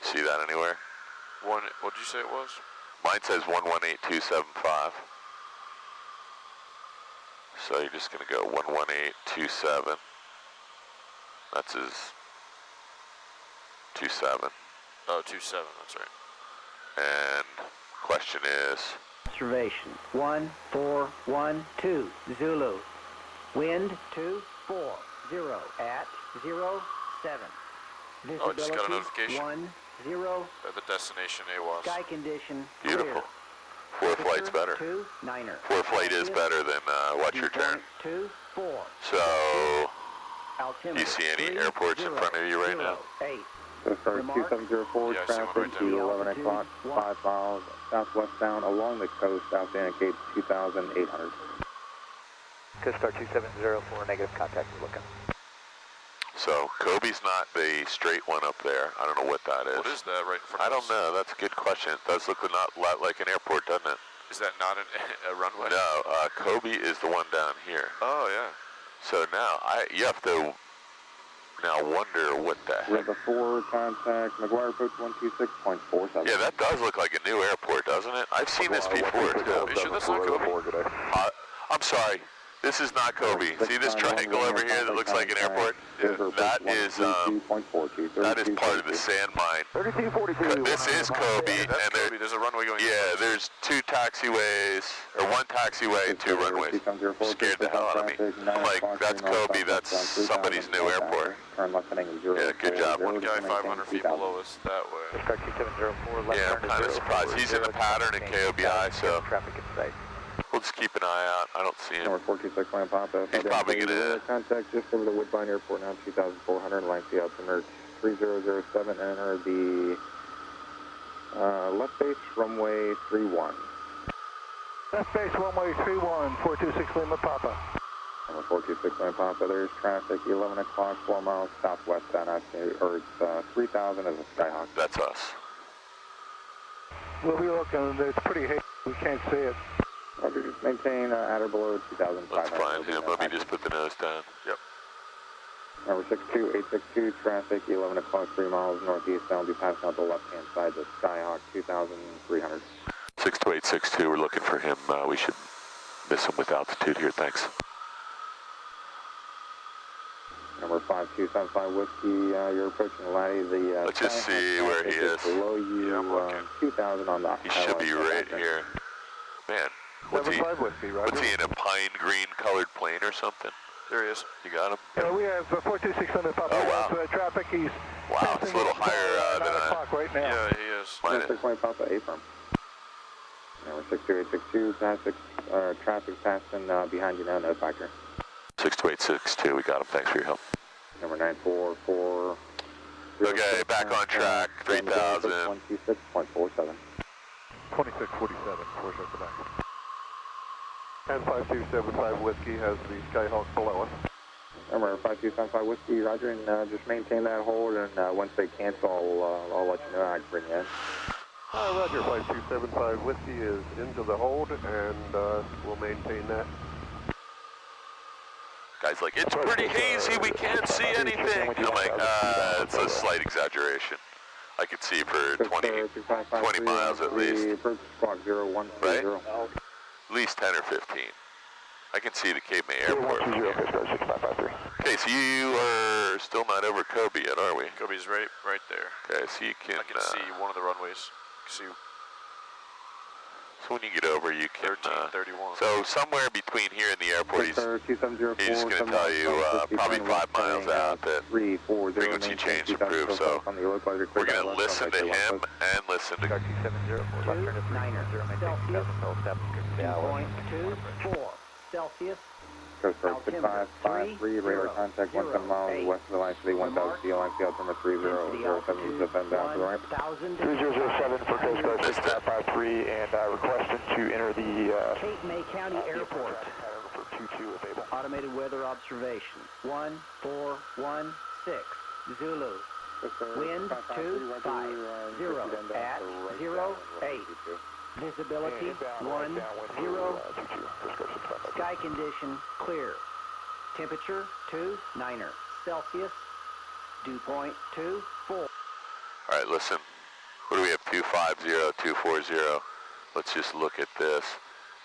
See that anywhere? What did you say it was? Mine says 118275. So you're just going to go 11827. That's his 27. Oh, 27, that's right. And question is, Observation 1412 Zulu. Wind 240 at 07. Oh, I just got a notification. 10. The destination AWAS. Sky condition beautiful. 4 flight's better. 29er. 4 flight is better than what's your turn. 24. So, Altimeter do you see any airports in front of you right now? 8. So start Remark? 2704, Yeah, I see one traffic right to there. 11 o'clock, 5 miles southwest bound along the coast, south indicate 2,800. Coast Star 2704, negative contact, we're looking. So, Kobe's not the straight one up there. I don't know what that is. What is that right in front I of don't us? know. That's a good question. It does look lot like an airport, doesn't it? Is that not a runway? No, Kobe is the one down here. Oh, yeah. So now, you have to now wonder what the We heck. have a 4 contact, McGuire approach 126.47. Yeah, that does look like a new airport, doesn't it? I've seen this before, too. You sure that's not Kobe? I'm sorry. This is not Kobe. See this triangle over here that looks like an airport? That is part of the sand mine. 3242. This is Kobe, That's and Kobe. There's a runway going there's 2 taxiways, or 1 taxiway and 2 runways. Scared the hell out of me. I'm like, that's Kobe, that's somebody's new airport. Yeah, good job. One guy 500 feet below us that way. Star 2704, left Yeah, I'm turn kind of to surprised. He's in the pattern in KOBI, so traffic in sight. we'll just keep an eye out. I don't see him. Number 426 Land Papa. He's probably gonna- Contact just over the Woodbine Airport now, 2,400, line C altimeter 3007, enter the left base runway 31. Left base runway 31, 426 Lima Papa. Number 426 Lima Papa, there's traffic, 11 o'clock, 4 miles southwest, or it's 3,000 as a Skyhawk. That's us. We'll be looking, it's pretty hazy, we can't see it. Roger, just maintain at or below 2,500. Let's find him. Let me just put the nose down. Yep. Number 62862, traffic, 11 o'clock, 3 miles northeast, I'll be passing out the left-hand side, the Skyhawk, 2,300. 62862, we're looking for him. We should miss him with altitude here, thanks. Number 5275 Whiskey, you're approaching Laddie. The let's just see where he is. Below you, Yeah, I'm looking. 2,000 on the He should be right here. Man, what's he, 75 Whiskey, Roger. what's he in, a pine green colored plane or something? There he is. You got him? Yeah, we have 426 Lima Papa. Oh, wow. Traffic, he's Wow, it's a little higher than 9 I... o'clock right now. Yeah, he is. Mine Number is. 620 Papa, A-firm. Number 62862, traffic passing behind you now, no factor. 62862, we got him. Thanks for your help. Number 944. Okay, back on track, 3,000. 126.47. 2647, 4 back. And 5275 Whiskey has the Skyhawk below us. Number 5275 Whiskey, Roger, and just maintain that hold, and once they cancel, I'll let you know. I can bring you in. Roger, 5275 Whiskey is into the hold, and we'll maintain that. Guy's like, it's pretty hazy, we can't see anything. I'm like, it's a slight exaggeration. I could see for 20 miles at least. Approach squawk 0130. Right? At least 10 or 15. I can see the Cape May Airport from here. Okay, so you are still not over Kobe yet, are we? Kobe's right there. Okay, so you can... I can see one of the runways. See so when you get over, you can... 1331. So somewhere between here and the airport, he's just going to tell you probably 5 miles out that frequency change approved. So we're going to listen to him and listen to... 2.24 Celsius. Coast Guard 6553, radar contact 17 miles west of the line, city 1000, sea line, field number 3007, defend down to the right. 3007 for Coast Guard 6553, and requesting to enter the Cape May County Airport. for 22 if able. Automated weather observation. 1416 Zulu. Wind 250 at 08. Visibility 10. Sky condition clear. Temperature 29 Celsius. Dew point 24. All right, listen. What do we have? 250, 240. Let's just look at this.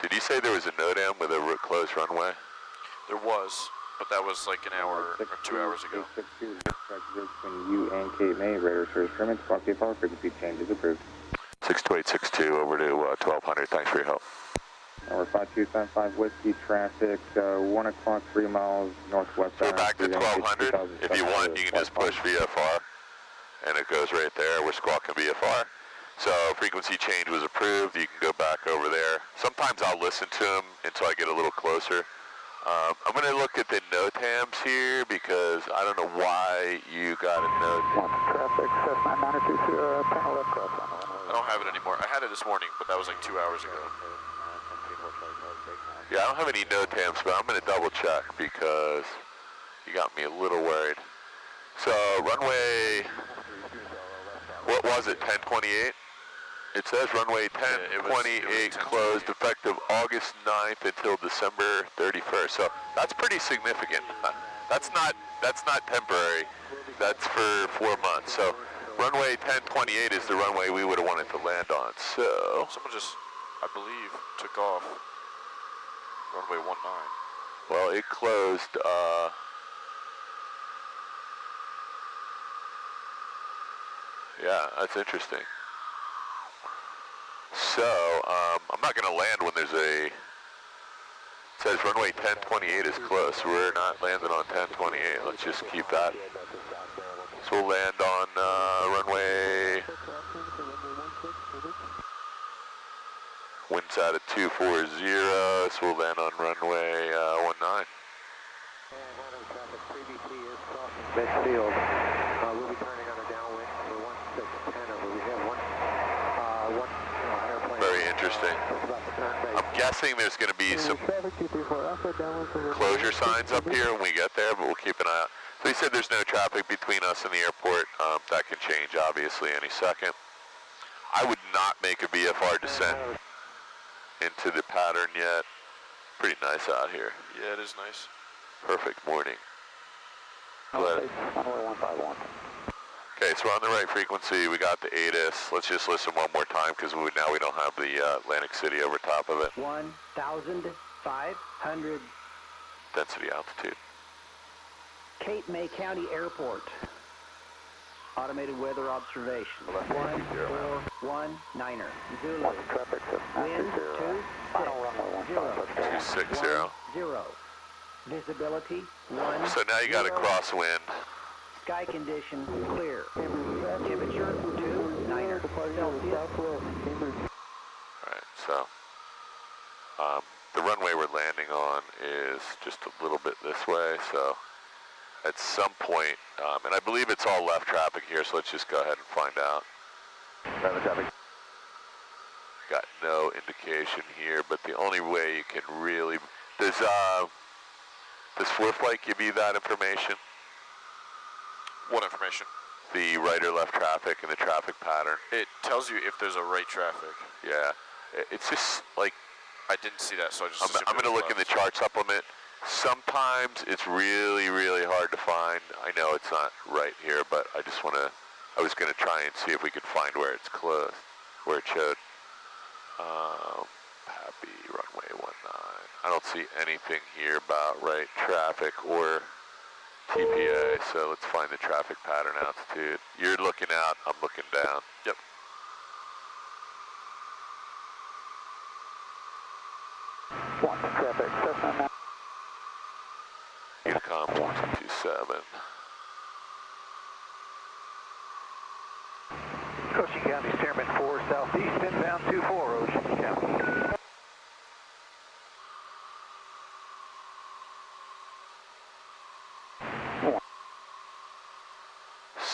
Did you say there was a NOTAM with a closed runway? There was, but that was like an hour or 2 hours ago. Between you and Cape May, radar service permit, squawk power frequency change is approved. 62862 over to 1200. Thanks for your help. Number 5275 Whiskey, traffic 1 o'clock, 3 miles northwest. So we're back to 1200. If you want, you can just push VFR, and it goes right there. We're squawking VFR. So frequency change was approved. You can go back over there. Sometimes I'll listen to them until I get a little closer. I'm going to look at the NOTAMs here because I don't know why you got a NOTAM. Traffic, Cessna 922, panel left cross on the I don't have it anymore. I had it this morning, but that was like 2 hours ago. Yeah, I don't have any NOTAMs, but I'm going to double check because you got me a little worried. So runway, what was it, 1028? It says runway 1028 closed effective August 9th until December 31st. So that's pretty significant. That's not temporary. That's for 4 months. So runway 1028 is the runway we would have wanted to land on. So Someone just, I believe, took off runway 19. well, it closed. Yeah, that's interesting. So, I'm not going to land when there's a... It says runway 1028 is close. We're not landing on 1028. Let's just keep that. So we'll land on runway... Wind's out at 240, so we'll land on runway 19. Midfield. We'll be turning on a downwind for 1610 over. We have one airplane. Very interesting. I'm guessing guessing there's going to be some closure signs up here when we get there, but we'll keep an eye out. So he said there's no traffic between us and the airport. That can change, obviously, any second. I would not make a VFR descent into the pattern yet. Pretty nice out here. Yeah, it is nice. Perfect morning. Runway 151. Okay, so we're on the right frequency. We got the ATIS. Let's just listen one more time because now we don't have the Atlantic City over top of it. 1,500. Density altitude. Cape May County Airport. Automated weather observation. 149er. Zulu. Wind 260. 0. Visibility 1. So now you got a crosswind. Sky condition clear. Temperature 29er Celsius. Alright, so the runway we're landing on is just a little bit this way, so at some point, and I believe it's all left traffic here, so let's just go ahead and find out. Got no indication here, but the only way you can really, does ForeFlight give you that information? What information? The right or left traffic and the traffic pattern. It tells you if there's a right traffic. Yeah, it's just like, I didn't see that, so I just I'm going to look in the chart supplement. Sometimes it's really, really hard to find. I know it's not right here, but I just want to, I was going to try and see if we could find where it's closed, where it showed. Happy runway 19. I don't see anything here about right traffic or TPA, so let's find the traffic pattern altitude. You're looking out, I'm looking down. Yep. Traffic, Unicom 1227. Ocean County, Stairman 4 Southeast, inbound 24, Ocean County.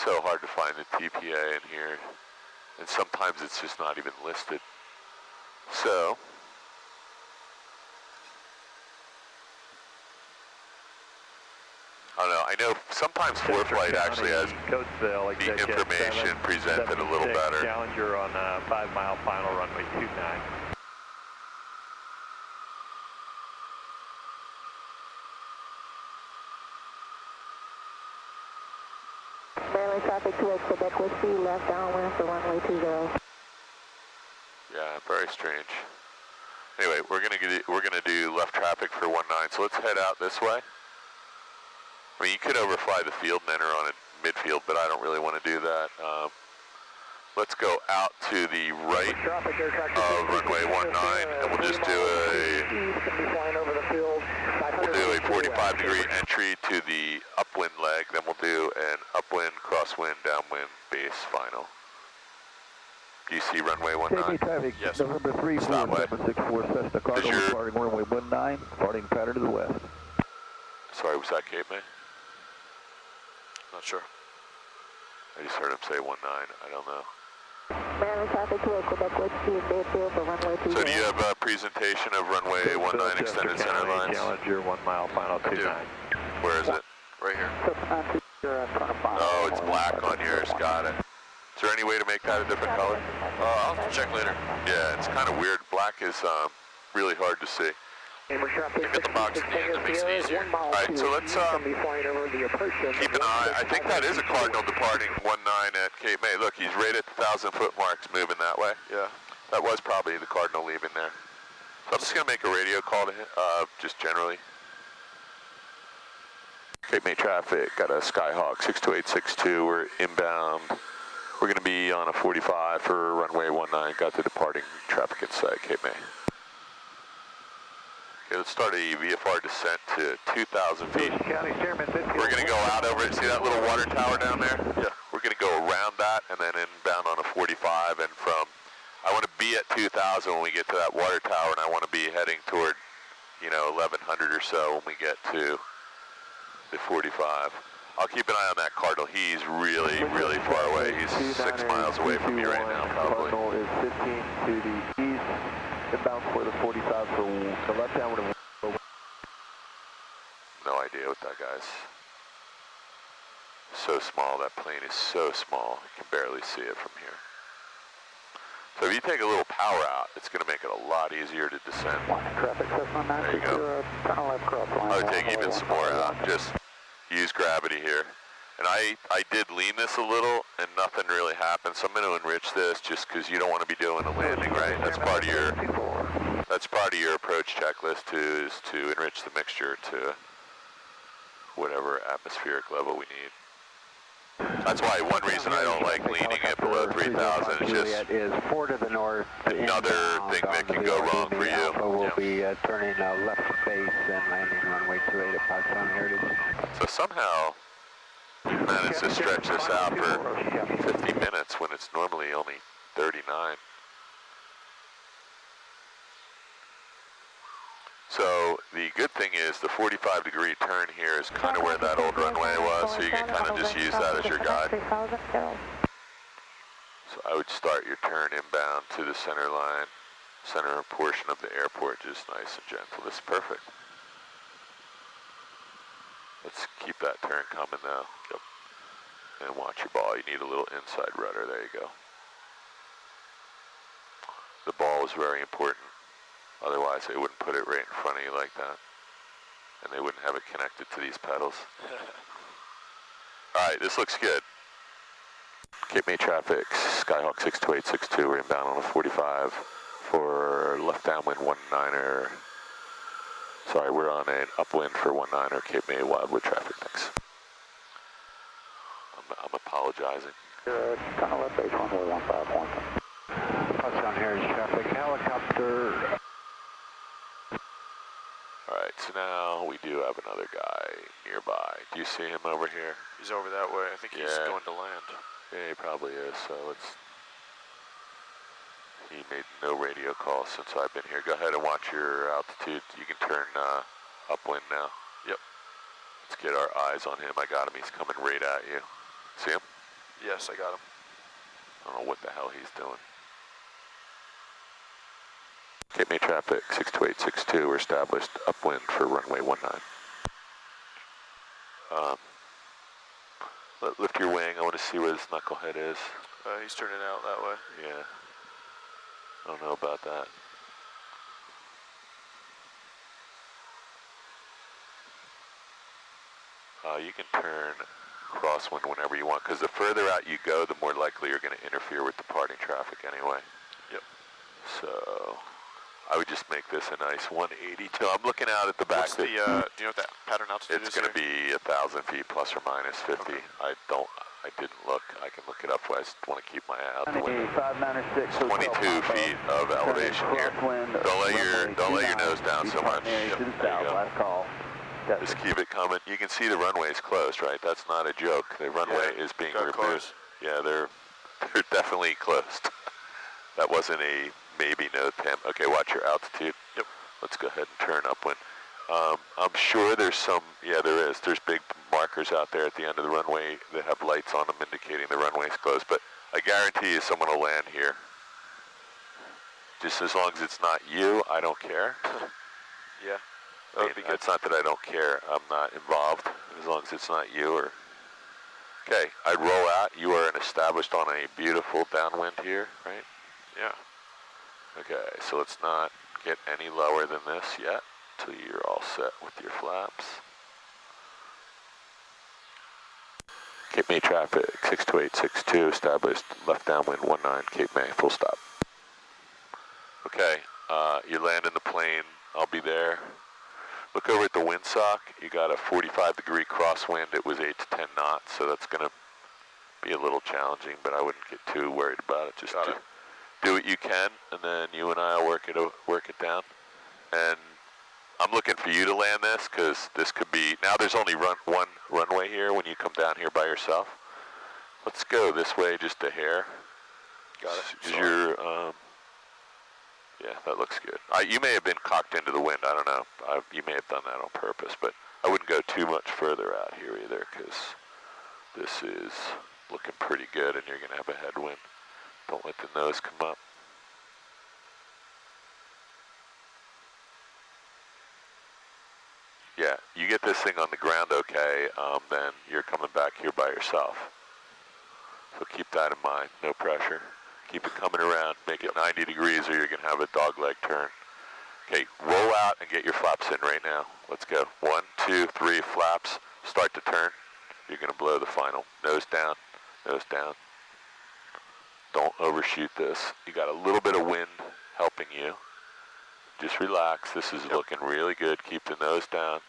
So hard to find the TPA in here, and sometimes it's just not even listed. So, I don't know. I know sometimes ForeFlight actually has the information presented a little better. Challenger on 5 mile final runway 29. Maryland traffic towards Quebec Whiskey, left downwind for runway 20. Yeah, very strange. Anyway, we're gonna do left traffic for 19. So let's head out this way. I mean, you could overfly the field and enter on a midfield, but I don't really want to do that. Let's go out to the right of runway 19, and we'll just do a 45-degree entry to the upwind leg. Then we'll do an upwind, crosswind, downwind base final. Do you see runway 19? Traffic, Yes. November 34764, Cessna Cargo, departing runway 19, departing pattern to the west. Sorry, was that Cape May? Not sure. I just heard him say 19. I don't know. Maryland traffic towards Quebec Whiskey, Deadfield for runway 20. So do you have a presentation of runway 19 extended center lines? Challenger 1 mile final 29. Where is it? Right here. Oh, it's black on yours. Got it. Is there any way to make that a different color? I'll have to check later. Yeah, it's kind of weird. Black is really hard to see. Get the box in the end, it makes it easier. All right, so let's keep an eye. I think that is a Cardinal departing 19 at Cape May. Look, he's right at the 1,000-foot marks moving that way. Yeah. That was probably the Cardinal leaving there. So I'm just going to make a radio call to him, just generally. Cape May traffic, got a Skyhawk 62862. We're inbound. We're going to be on a 45 for runway 19. Got the departing traffic inside Cape May. Okay, let's start a VFR descent to 2,000 feet. We're going to go out over it. See that little water tower down there? Yeah. We're going to go around that and then inbound on a 45. And from, I want to be at 2,000 when we get to that water tower, and I want to be heading toward, 1,100 or so when we get to the 45. I'll keep an eye on that Cardinal. He's really, really far away. He's 6 miles away from me right now, probably. Cardinal is 15 to the east. Inbound for the 45 for the left downwind. No idea what that guy's. So small, that plane is so small, you can barely see it from here. So if you take a little power out, it's going to make it a lot easier to descend. Traffic Cessna 960, There you go. turn left cross line. I would take even some more out, just use gravity here. And I did lean this a little, and nothing really happened, so I'm going to enrich this just because you don't want to be doing a landing, right? That's part of your approach checklist, too, is to enrich the mixture to whatever atmospheric level we need. That's why one reason I don't like leaning it below 3,000 is just is 4 to the north. another thing that can go wrong for you. We'll be turning left base and landing runway 28 at Pottstown Heritage. So somehow you managed to stretch this out for 50 minutes when it's normally only 39. So the good thing is the 45-degree turn here is kind of where that old runway was, so you can kind of just use that as your guide. So I would start your turn inbound to the center line, center portion of the airport, just nice and gentle. This is perfect. Let's keep that turn coming now. Yep. And watch your ball. You need a little inside rudder. There you go. The ball is very important. Otherwise, they wouldn't put it right in front of you like that. And they wouldn't have it connected to these pedals. All right, this looks good. Cape May traffic, Skyhawk 62862, we're inbound on a 45 for left downwind 19er. Sorry, we're on an upwind for 19er, Cape May Wildwood traffic, thanks. I'm apologizing. Turn left base runway 15 Pottstown Heritage traffic, helicopter. Alright, so now we do have another guy nearby. Do you see him over here? He's over that way. I think he's going to land. Yeah, he probably is, so he made no radio calls since I've been here. Go ahead and watch your altitude. You can turn upwind now. Yep. Let's get our eyes on him. I got him. He's coming right at you. See him? Yes, I got him. I don't know what the hell he's doing. Cape May traffic, 62862, we're established upwind for runway 19. Lift your wing, I want to see where this knucklehead is. He's turning out that way. Yeah. I don't know about that. You can turn crosswind whenever you want, because the further out you go, the more likely you're going to interfere with departing traffic anyway. Yep. So I would just make this a nice 182. I'm looking out at the back. What's the, do you know what that pattern altitude is? It's going to be 1,000 feet plus or minus 50. Okay. I didn't look. I can look it up. I just want to keep my eye out the window. 596. 22 feet of elevation here. Don't let your nose down so much. Yep, there you go. Last call. Just keep it coming. You can see the runway's closed, right? That's not a joke. The runway is being removed. Close. Yeah, they're definitely closed. That wasn't a maybe no attempt. Okay, watch your altitude. Yep. Let's go ahead and turn upwind. I'm sure there's some, yeah, there is. There's big markers out there at the end of the runway that have lights on them indicating the runway's closed, but I guarantee you someone will land here. Just as long as it's not you, I don't care. Yeah. I mean, it's not that I don't care. I'm not involved, as long as it's not you or... Okay, I'd roll out. You are established on a beautiful downwind here, right? Yeah. Okay, so let's not get any lower than this yet until you're all set with your flaps. Cape May traffic, 62862, established left downwind 19, Cape May, full stop. Okay, you land in the plane. I'll be there. Look over at the windsock. You got a 45-degree crosswind. It was 8 to 10 knots, so that's going to be a little challenging, but I wouldn't get too worried about it. Just do what you can, and then you and I will work it down. And I'm looking for you to land this, because this could be... Now there's only one runway here when you come down here by yourself. Let's go this way just a hair. Got it. Because you're... yeah, that looks good. You may have been cocked into the wind. I don't know. You may have done that on purpose, but I wouldn't go too much further out here either, because this is looking pretty good, and you're going to have a headwind. Don't let the nose come up. Yeah, you get this thing on the ground okay, then you're coming back here by yourself. So keep that in mind, no pressure. Keep it coming around, make it 90 degrees or you're gonna have a dog leg turn. Okay, roll out and get your flaps in right now. Let's go. 1, 2, 3, flaps. Start to turn. You're gonna blow the final. Nose down, nose down. Don't overshoot this. You got a little bit of wind helping you. Just relax. This is looking really good. Keep the nose down.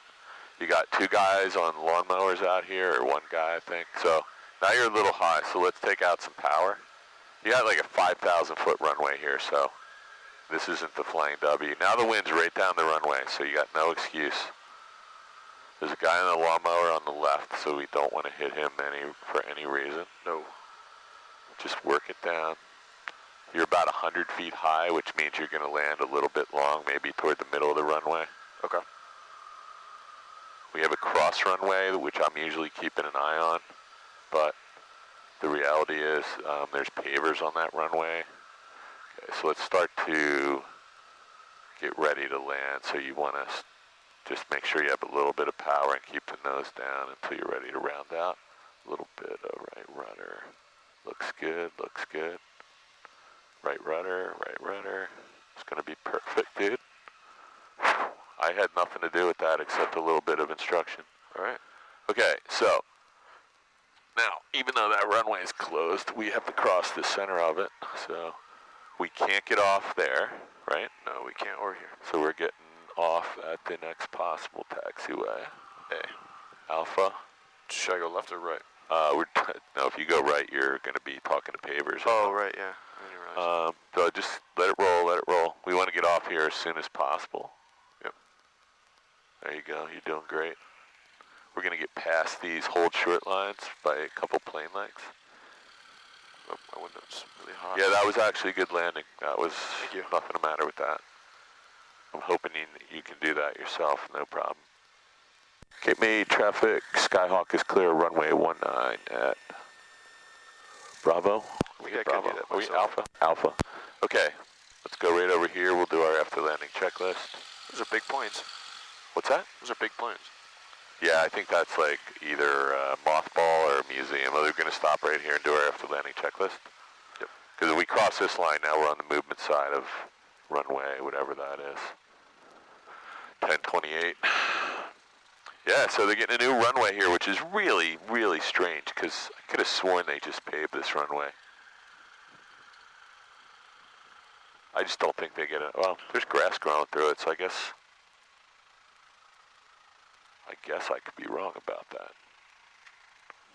You got 2 guys on lawnmowers out here, or 1 guy, I think. So now you're a little high, so let's take out some power. You got like a 5,000 foot runway here, so this isn't the Flying W. Now the wind's right down the runway, so you got no excuse. There's a guy on the lawnmower on the left, so we don't want to hit him for any reason. No. Just work it down. You're about 100 feet high, which means you're going to land a little bit long, maybe toward the middle of the runway. Okay. We have a cross runway, which I'm usually keeping an eye on, but the reality is there's pavers on that runway. Okay, so let's start to get ready to land. So you want to just make sure you have a little bit of power and keep the nose down until you're ready to round out. A little bit of right rudder. Looks good, looks good. Right rudder, right rudder. It's going to be perfect, dude. I had nothing to do with that except a little bit of instruction. All right. Okay, so now, even though that runway is closed, we have to cross the center of it. So we can't get off there, right? No, we can't, or here. So we're getting off at the next possible taxiway. A. Alpha. Should I go left or right? No, if you go right, you're going to be talking to pavers. Oh, right, yeah. So just let it roll, let it roll. We want to get off here as soon as possible. Yep. There you go, you're doing great. We're going to get past these hold short lines by a couple plane lengths. Oh, my window's really hot. Yeah, that was actually a good landing. That was nothing the matter with that. I'm hoping you can do that yourself, no problem. Cape May traffic, Skyhawk is clear, runway 19 at Bravo. We get Bravo. Are we Alpha? Alpha. Okay, let's go right over here. We'll do our after landing checklist. Those are big planes. What's that? Those are big planes. Yeah, I think that's like either mothball or a museum. We're going to stop right here and do our after landing checklist. Yep. Because if we cross this line, now we're on the movement side of runway, whatever that is. 1028. Yeah, so they're getting a new runway here, which is really, really strange, because I could have sworn they just paved this runway. I just don't think they get it. Well, there's grass growing through it, so I guess I could be wrong about that.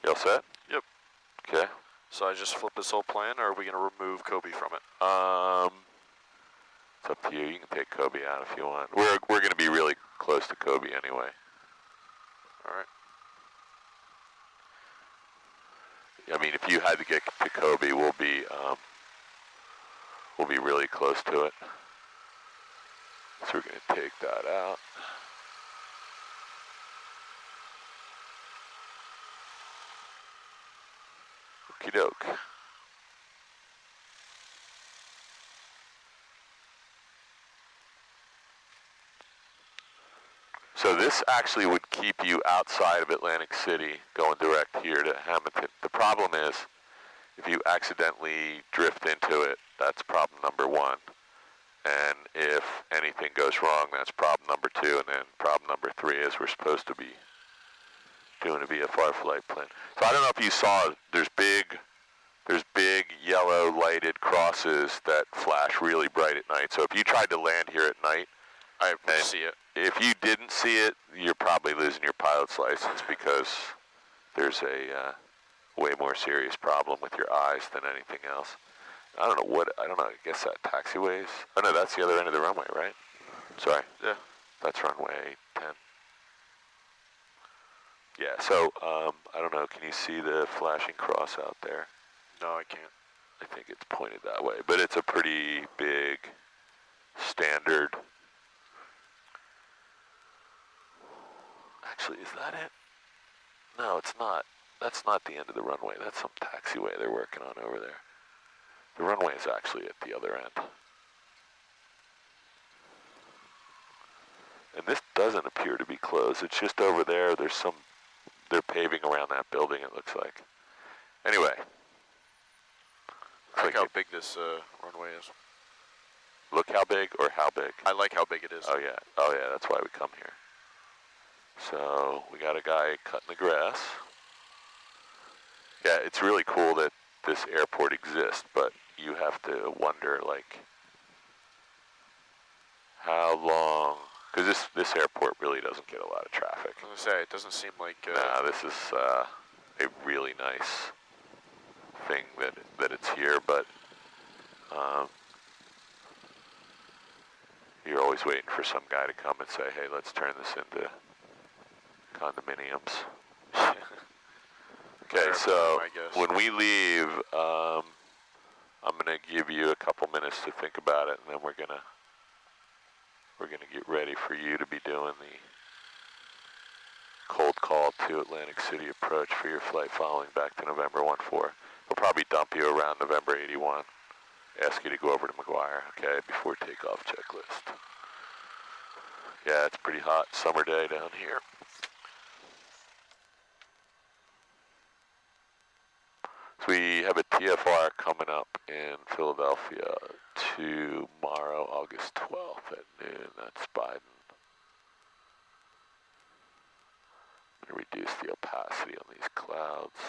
You all set? Yep. Okay. So I just flip this whole plan, or are we going to remove KOBI from it? It's up to you. You can take KOBI out if you want. We're going to be really close to KOBI anyway. All right. I mean, if you had to get to KOBI, we'll be really close to it. So we're going to take that out. Okie doke. So this actually would keep you outside of Atlantic City going direct here to Hamilton. The problem is if you accidentally drift into it, that's problem number 1. And if anything goes wrong, that's problem number 2. And then problem number 3 is we're supposed to be doing a VFR flight plan. So I don't know if you saw, there's big yellow lighted crosses that flash really bright at night. So if you tried to land here at night, I see it. If you didn't see it, you're probably losing your pilot's license because there's a way more serious problem with your eyes than anything else. I don't know, I guess that taxiways. Oh no, that's the other end of the runway, right? Sorry. Yeah. That's runway 10. Yeah, so, I don't know, can you see the flashing cross out there? No, I can't. I think it's pointed that way, but it's a pretty big standard. Actually, is that it? No, it's not. That's not the end of the runway. That's some taxiway they're working on over there. The runway is actually at the other end. And this doesn't appear to be closed. It's just over there. They're paving around that building, it looks like. Anyway. I like how big this runway is. Look how big or how big? I like how big it is. Oh yeah, that's why we come here. So we got a guy cutting the grass. Yeah, it's really cool that this airport exists, but you have to wonder, like, how long, because this airport really doesn't get a lot of traffic. I was going to say, it doesn't seem like... Nah, this is a really nice thing that it's here, but you're always waiting for some guy to come and say, hey, let's turn this into condominiums. Okay, so when we leave, I'm gonna give you a couple minutes to think about it, and then we're gonna get ready for you to be doing the cold call to Atlantic City approach for your flight following back to November 14. We'll probably dump you around November 81. Ask you to go over to McGuire, okay, before takeoff checklist. Yeah, it's a pretty hot summer day down here. So we have a TFR coming up in Philadelphia tomorrow, August 12th at noon. That's Biden. I'm going to reduce the opacity on these clouds.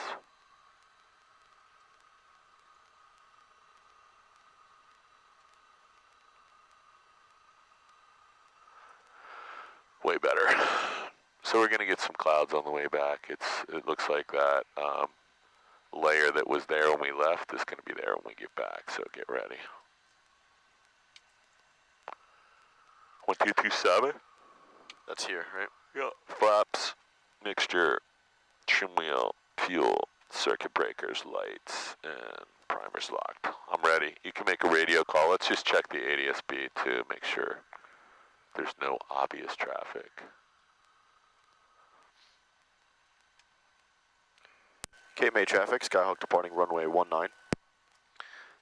Way better. So we're going to get some clouds on the way back. It looks like that layer that was there when we left is going to be there when we get back, so get ready. 1227? That's here, right? Yeah. Flaps, mixture, trim wheel, fuel, circuit breakers, lights, and primers locked. I'm ready. You can make a radio call. Let's just check the ADS-B to make sure there's no obvious traffic. Cape May traffic, Skyhawk departing runway 19.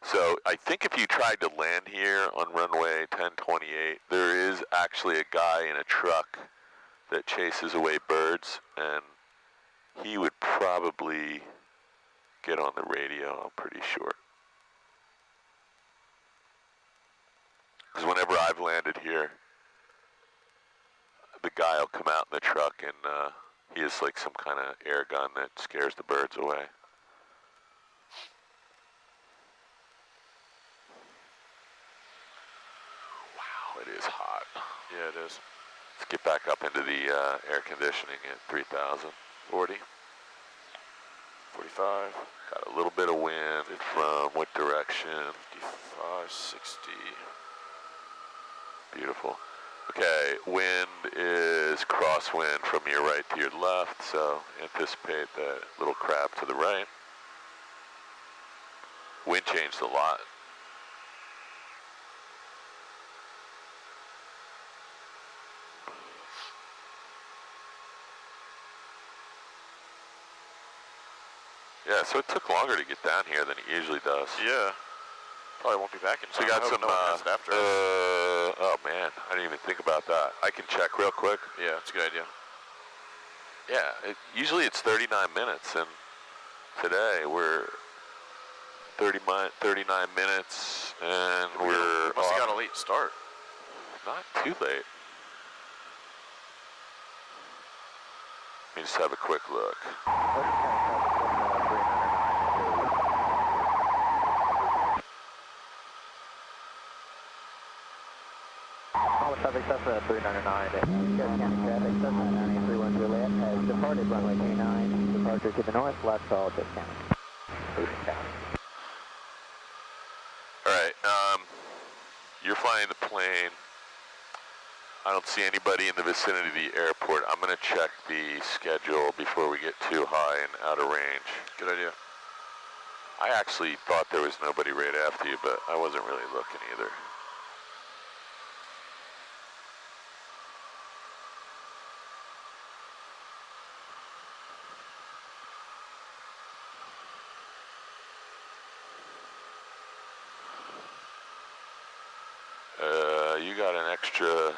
So I think if you tried to land here on runway 1028, there is actually a guy in a truck that chases away birds, and he would probably get on the radio, I'm pretty sure. Because whenever I've landed here, the guy will come out in the truck and he has like some kind of air gun that scares the birds away. Wow, it is hot. Yeah, it is. Let's get back up into the air conditioning at 3,000. 40. 45. Got a little bit of wind from what direction? 55, 60. Beautiful. Okay, wind is crosswind from your right to your left, so anticipate that little crab to the right. Wind changed a lot. Yeah, so it took longer to get down here than it usually does. Yeah. Probably won't be back in time. So you got some, after us. oh man, I didn't even think about that. I can check real quick. Yeah, it's a good idea. Yeah, usually it's 39 minutes, and today we're 39 minutes, and We must have got a late start. Not too late. Let me just have a quick look. Traffic Cessna 399. County traffic Cessna 931 Juliet has departed runway 29. Departure to the north, left all discount. Alright, you're flying the plane. I don't see anybody in the vicinity of the airport. I'm going to check the schedule before we get too high and out of range. Good idea. I actually thought there was nobody right after you, but I wasn't really looking either. You got an extra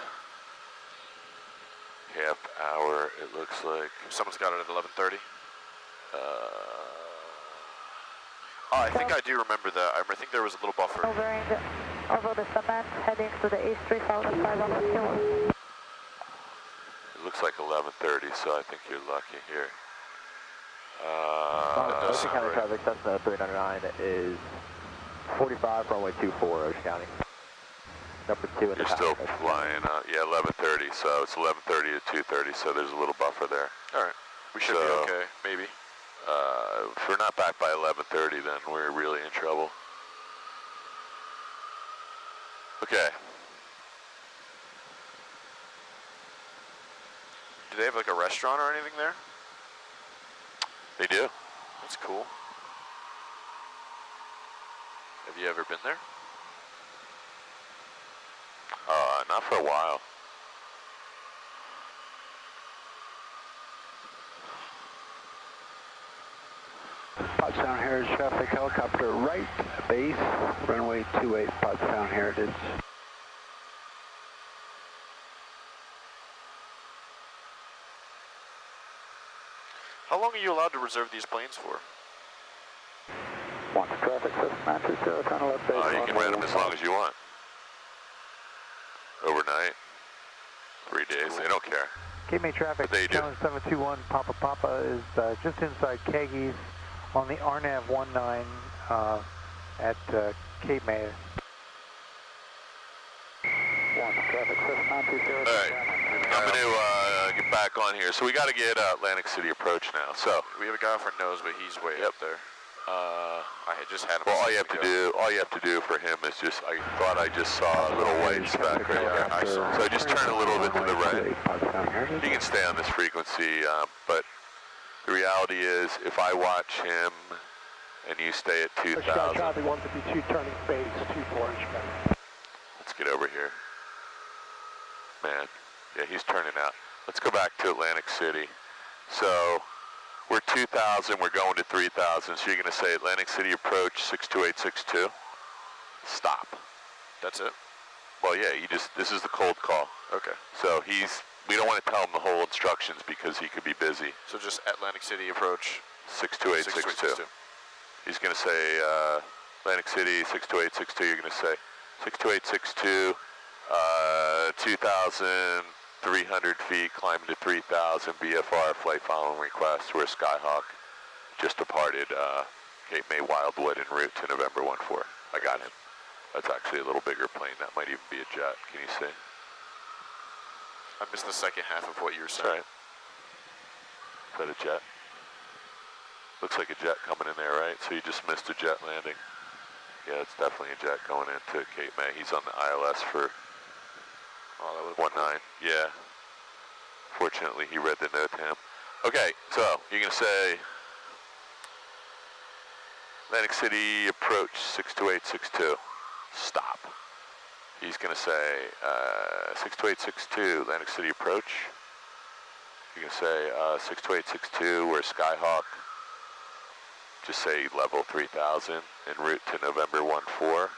half hour, it looks like. Someone's got it at 11:30. Oh, I think I do remember that. I think there was a little buffer. Over the cement, heading to the east 3500 It looks like 11:30, so I think you're lucky here. Ocean County traffic, Cessna 399 is 45, runway 24, Ocean County. Number 2 in the You're still flying, yeah, 11:30, so it's 11:30 to 2:30, so there's a little buffer there. All right, we should be okay, maybe. If we're not back by 11:30, then we're really in trouble. Okay. Do they have like a restaurant or anything there? They do. That's cool. Have you ever been there? Not for a while. Pottstown Heritage traffic, helicopter right, base, runway 28, Pottstown Heritage. How long are you allowed to reserve these planes for? Watch traffic, Cessna 2 kind of left base. You can rent them as long as you want. Overnight, 3 days, they don't care. KMA traffic, They do. challenge 721 Papa Papa is just inside Kagis on the RNAV 19 at Cape May. Watch traffic, Cessna 2 All right, I'm going to get back on here. So we got to get Atlantic City approach now. So We have a guy off our nose, but he's way up there. I had just had him. well, all you have to do for him is just, I thought I just saw a little white speck right there. I saw. So just turn a little bit to the right. You can stay on this frequency, but the reality is, if I watch him and you stay at 2,000. Traffic 152 turning base 24 inch. Let's get over here. Man, yeah, he's turning out. Let's go back to Atlantic City. So we're 2,000, we're going to 3,000, so you're going to say Atlantic City approach 62862. Stop. That's it? Well, yeah, this is the cold call. Okay. So we don't want to tell him the whole instructions because he could be busy. So just Atlantic City approach 62862. He's going to say Atlantic City 62862, you're going to say 62862, 2,300 feet, climbing to 3,000, BFR, flight following request. We're Skyhawk, just departed Cape May Wildwood en route to November 14. I got him. That's actually a little bigger plane. That might even be a jet. Can you see? I missed the second half of what you were saying. That's right. Is that a jet? Looks like a jet coming in there, right? So you just missed a jet landing. Yeah, it's definitely a jet going into Cape May. He's on the ILS for 19. Yeah. Fortunately, he read the note to him. Okay, so you're going to say Atlantic City approach 62862. Stop. He's going to say 62862 Atlantic City approach. You're going to say 62862, we're Skyhawk. Just say level 3000 en route to November 14.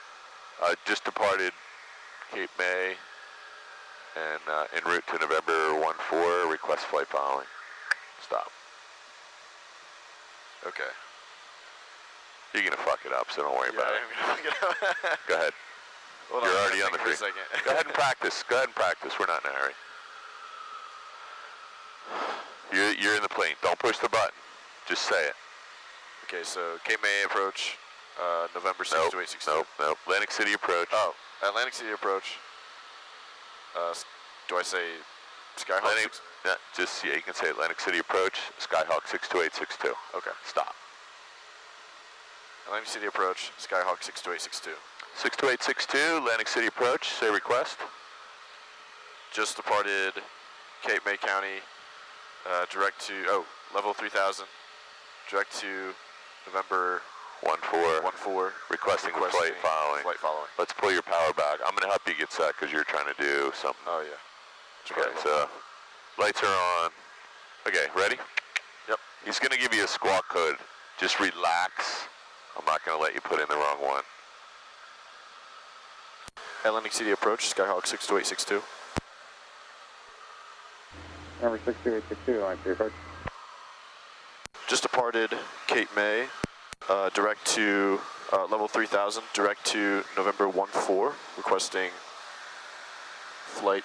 Just departed Cape May and en route to November 14, request flight following. Stop. Okay. You're going to fuck it up, so don't worry about it. Go ahead. Hold You're on, already on the for a free. second. Go ahead and practice. Go ahead and practice. We're not in a hurry. You're in the plane. Don't push the button. Just say it. Okay, so Cape May approach, November 6 to 862. Nope. Atlantic City approach. Oh, Atlantic City approach. Do I say Skyhawk? You can say Atlantic City approach, Skyhawk 62862. Okay. Stop. Atlantic City approach, Skyhawk 62862. 62862, Atlantic City approach, say request. Just departed Cape May County, direct to, level 3000, direct to November 14. Requesting the flight following. Flight following. Let's pull your power back. I'm going to help you get set because you're trying to do something. Oh, yeah. Okay, so lights are on. Okay, ready? Yep. He's going to give you a squawk code. Just relax. I'm not going to let you put in the wrong one. Atlantic City approach, Skyhawk 62862. Number 62862, line 3 approach. Just departed Cape May, direct to level 3000, direct to November 14, requesting flight.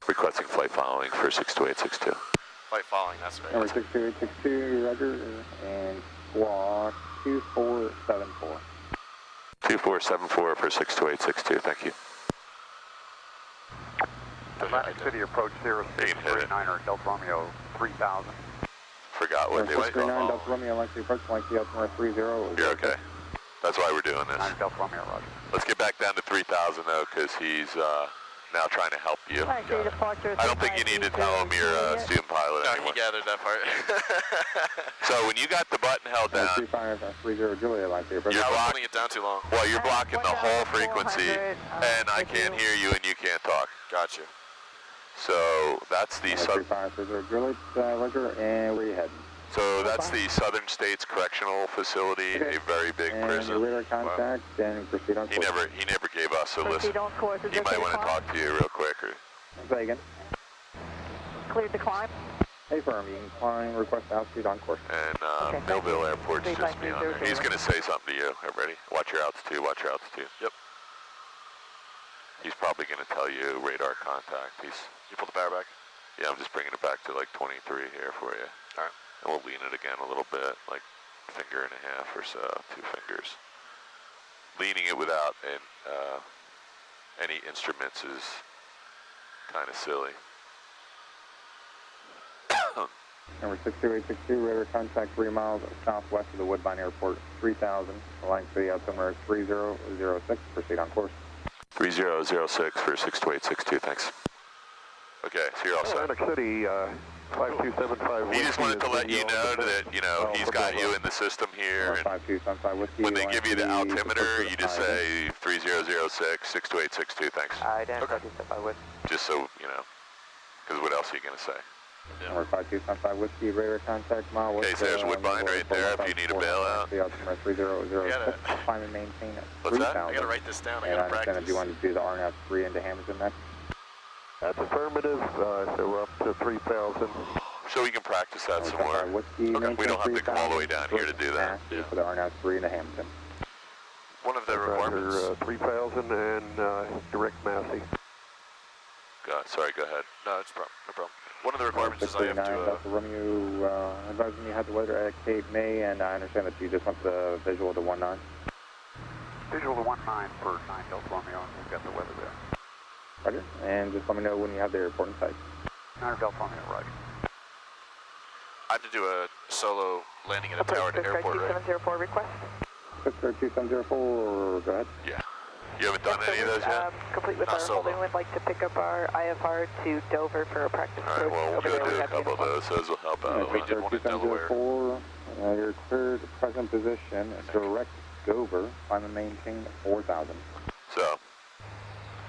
Requesting flight following for 62862. Flight following, that's right. Number 62862, roger, and squawk 2474. 2474 for 62862, thank you. Atlantic City approach 0639er, Delta Romeo 3000. Forgot what they was 639 Delta Romeo, line 3 approach, line 3 altimeter 30. You're okay. That's why we're doing this. 9 Delta Romeo, roger. Let's get back down to 3000 though, because he's now trying to help you. I don't think you need to tell him you're a student pilot No, anymore. he gathered that part. So when you got the button held down, 3530 Julia, line 3 approach. I was holding it down too long. well, you're blocking the whole frequency, and I can't hear you and you can't talk. Gotcha. So that's the sub. 3530 Julia, roger, and where are you heading? So that's the Southern States Correctional Facility, a very big And prison. radar contact, and proceed on He course. never gave us a list. Proceed on course. Is He this might a want to climb? talk to you real quick. Or, Say again. Cleared to climb. Hey firm, you can climb, request altitude on course. and Okay, Millville thank you. Airport's just beyond there. He's going to say something to you. Everybody, watch your altitude, watch your altitude. Yep. He's probably going to tell you radar contact. You pull the power back? Yeah, I'm just bringing it back to like 23 here for you. All right. And we'll lean it again a little bit, like finger and a half or so, 2 fingers. Leaning it without any instruments is kind of silly. Number 62862, radar contact 3 miles southwest of the Woodbine Airport, 3000. Line city altimeter 3006. Proceed on course. 3006 for 62862, thanks. Okay, so you're all set. Atlantic City, 5275. He just wanted to let you know that, you know, he's got you in the system here. And 5275 whiskey. when they line give you the city, altimeter, you just Iowa. say 3006 62862, thanks. Identify yourself with. Just so, you know, because what else are you going to say? Number 5275 whiskey, radar contact mile west. Okay, so there's Woodbine right there if you need a bailout. The altimeter 3006. Climb and maintain at What's that? 3000. I gotta write this down. I And I gotta understand if you practice. want to do the RNAV 3 into Hamilton next. That's affirmative, so we're up to 3,000. So we can practice that some more. Whiskey, Okay, we don't have to come all the way down here to do that. Yeah. For the RNAV 3 into Hamilton. One of the requirements. Roger, 3,000 and direct Massey. Sorry, go ahead. No, it's no problem. One of the requirements is I have to. Delta Romeo, advising you had the weather at Cape May, and I understand that you just want the visual of the 19. Visual to 19 for 9 Delta Romeo, and we've got the weather there. Roger. And just let me know when you have the airport in sight. 9 Delta Romeo, roger. I have to do a solo landing at a towered airport, right? 2704 request. 62704, go ahead. Yeah. You haven't done any of those yet? Complete with Not our solo. holding. Would like to pick up our IFR to Dover for a practice. All right, well, we'll Over go there we do a have couple of uniform. those. Those will help out a We lot. did one in Delaware. 62704, you're cleared to present position, direct Dover, climb and maintain 4,000. So,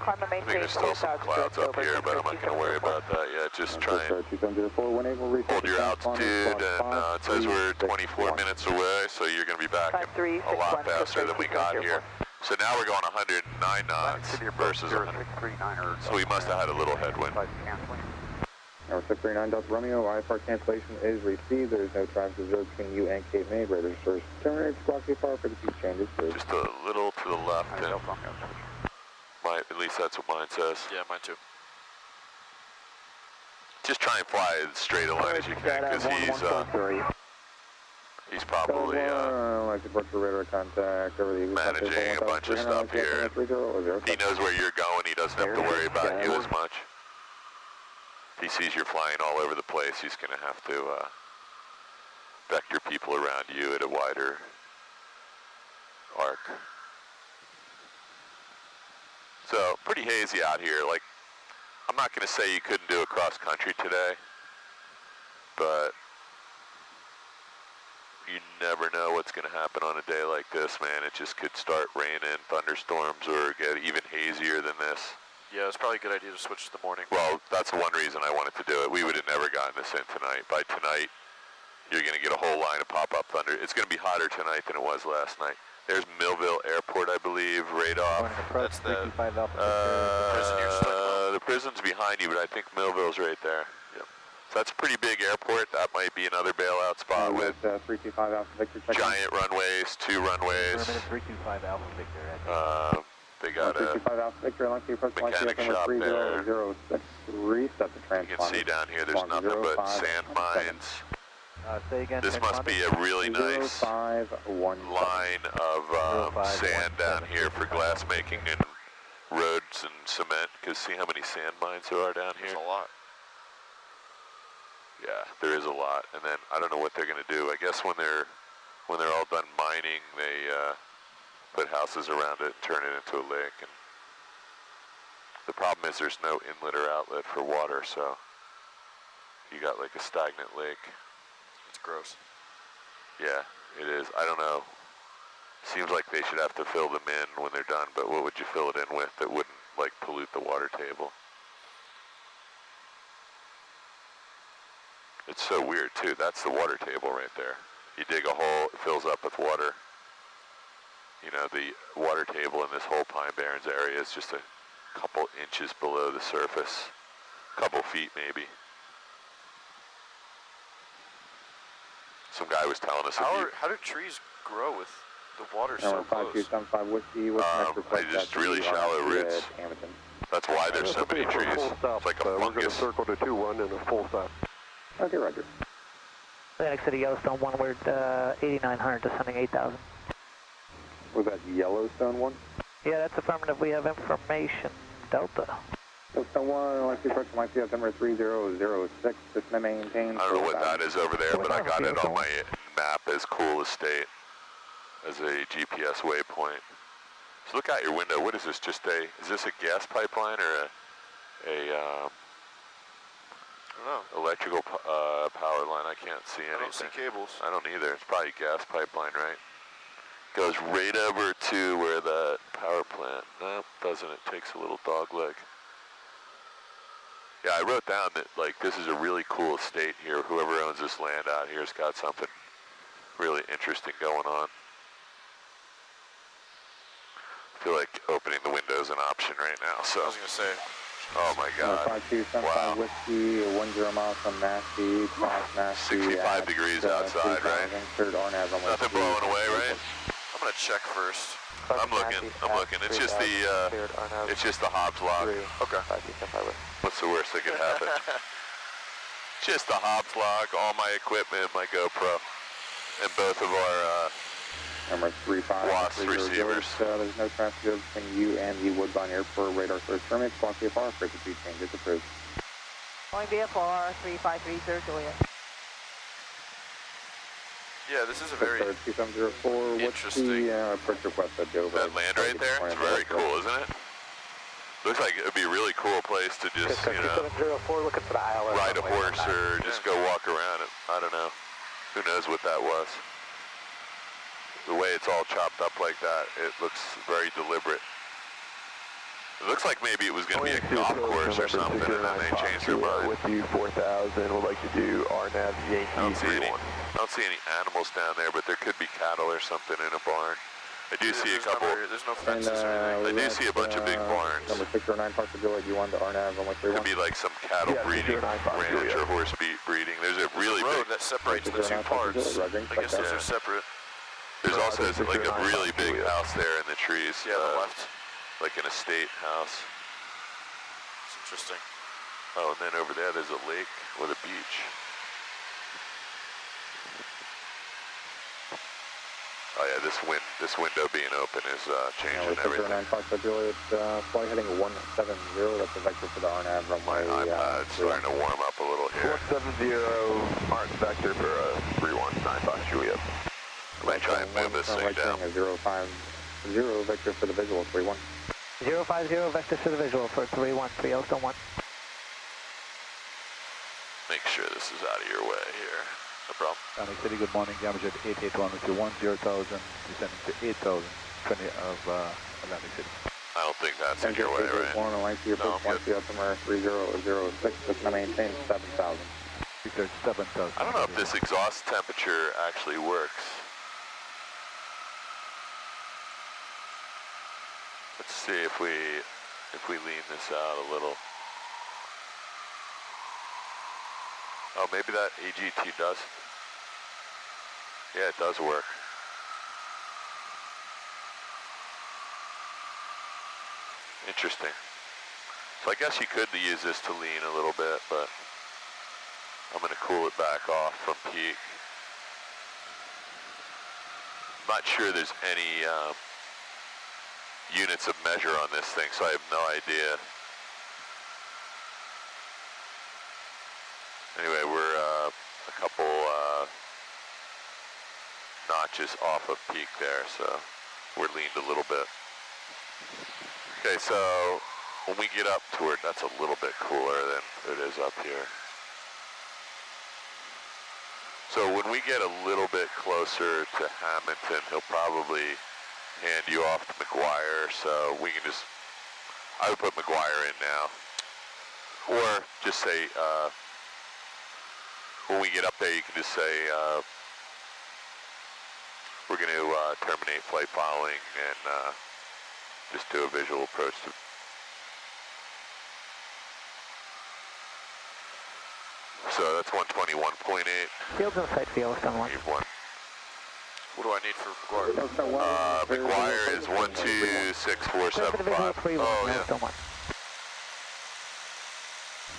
Climb and I think maintain there's still some 4,000 clouds up Dover, here, but I'm not going to worry 2704. about that yet. Just try and 2704, when able, reach hold your altitude, and it says we're 24 minutes. minutes away, so you're going to be back in a lot faster than we got here. So now we're going 109 knots versus 100. 639er. So we must have had a little headwind. Canceling. Number 639 Delta Romeo, IFR cancellation is received. There is no traffic observed between you and Cape May. Radar source terminates. Squawk AFR for the few changes. Just a little to the left, 9 and Delta Romeo, at least that's what mine says. Yeah, mine too. Just try and fly as straight a line as you can, because he's probably like the virtual radar contact over the managing a bunch of stuff here. He knows where you're going. He doesn't have to worry about you as much. If he sees you're flying all over the place, he's going to have to vector people around you at a wider arc. So, pretty hazy out here. Like, I'm not going to say you couldn't do a cross country today, but you never know what's going to happen on a day like this, man. It just could start raining, thunderstorms, or get even hazier than this. Yeah, it's probably a good idea to switch to the morning. Well, that's one reason I wanted to do it. We would have never gotten this in tonight. By tonight, you're going to get a whole line of pop-up thunder. It's going to be hotter tonight than it was last night. There's Millville Airport, I believe, right off. That's the prison you're just talking about. The prison's behind you, but I think Millville's right there. Yep. So that's a pretty big airport. That might be another bailout spot with 325 Alpha Victor. giant runways, 2 runways. 325 Alpha Victor. They got a 325 Alpha Victor, mechanic shop there. 3006. Reset the transponder. You can see down here, there's nothing but sand mines. Say again. This must be a really nice line of sand down here for glass making and roads and cement, because see how many sand mines there are down here? There's a lot. Yeah, there is a lot. And then I don't know what they're going to do. I guess when they're all done mining, they put houses around it and turn it into a lake. And the problem is there's no inlet or outlet for water, so you got like a stagnant lake. It's gross. Yeah, it is. I don't know. Seems like they should have to fill them in when they're done, but what would you fill it in with that wouldn't like pollute the water table? It's so weird too. That's the water table right there. You dig a hole, it fills up with water. You know, the water table in this whole Pine Barrens area is just a couple inches below the surface. A couple feet maybe. Some guy was telling us How do trees grow with the water so close? 5275 Whiskey. Just really shallow roots. That's why there's so many trees. It's like a fungus. We're going to circle to 2-1 and a full stop. Okay, Roger. Atlantic City, Yellowstone 1, we're 8900, descending 8000. Was that Yellowstone 1? Yeah, that's affirmative. We have information. Delta. Yellowstone 1, I'd like to approach my field number 3006. This may maintain. I don't know what that is over there, but I got it on my map as Cool Estate as a GPS waypoint. So look out your window. What is this? Is this a gas pipeline or a I don't know. electrical power line? I can't see anything. I don't see cables. I don't either. It's probably a gas pipeline, right? Goes right over to where the power plant. No, doesn't. It takes a little dog leg. Yeah, I wrote down that like this is a really cool estate here. Whoever owns this land out here's got something really interesting going on. I feel like opening the window is an option right now. So I was going to say. Oh my God! 5275 Whiskey, 10 miles from Nasty, cross Nasty. 65 degrees outside, right? Nothing blowing away, right? I'm going to check first. I'm looking. It's just the Hobbs lock. Okay. What's the worst that could happen? Just the Hobbs lock, all my equipment, my GoPro, and both of our Number 35. WASP receivers. There's no traffic between you and the Woodbine Airport radar source permit. Squawk VFR, frequency changes approved. Going VFR 3530 Juliet. Yeah, this is a very 2704. interesting. Approach request at Dover. That land right there, it's very cool, isn't it? Looks like it would be a really cool place to just, you know, looking for the ILS ride a horse or just go walk around it. I don't know. Who knows what that was? The way it's all chopped up like that, it looks very deliberate. It looks like maybe it was going to be a golf course or something, and then they changed their mind. With you 4000, would like to do RNAV Yankee I don't 31. see any animals down there, but there could be cattle or something in a barn. I do see a couple. There's no fences or anything. I do see a bunch of big barns. Number 609 Park Village, you want the RNAV on Could be like some cattle breeding, ranch or horse breeding. There's a really road big. that separates the two parts. I guess those are separate. There's also like a really big house there in the trees. Yeah, on the left. Like an estate house. It's interesting. Oh, and then over there, there's a lake with a beach. Oh yeah, this window being open is changing everything. 609 Park Village, flight heading 170. That's the vector for the RNAV My runway. iPad's starting to warm up a little here. 170, Mark vector for 3195 Juliet. I might try and move this thing down. 050 vector for the visual 31. 050 vector for the visual for 31 for Yellowstone 1. Make sure this is out of your way here. No problem. Atlantic City, good morning. Gamma Jet 881 with you 10,000, descending to 8,000, 20 of Atlantic City. I don't think that's in your way, right? No, I'm good. 3006, just going to maintain 7,000. 7,000. I don't know if this exhaust temperature actually works. Let's see if we lean this out a little. Oh, maybe that AGT does. Yeah, it does work. Interesting. So I guess you could use this to lean a little bit, but I'm going to cool it back off from peak. I'm not sure there's any units of measure on this thing, so I have no idea. Anyway, we're a couple notches off of peak there, so we're leaned a little bit. Okay, so when we get up to it, that's a little bit cooler than it is up here. So when we get a little bit closer to Hamilton, he'll probably hand you off to McGuire, so we can just, I would put McGuire in now. Or just say, when we get up there, you can just say, we're going to terminate flight following and just do a visual approach to. So that's 121.8. Field's in sight for Yellowstone 1. You've won. What do I need for McGuire? McGuire is 126475. Oh, yeah. Yellowstone 1.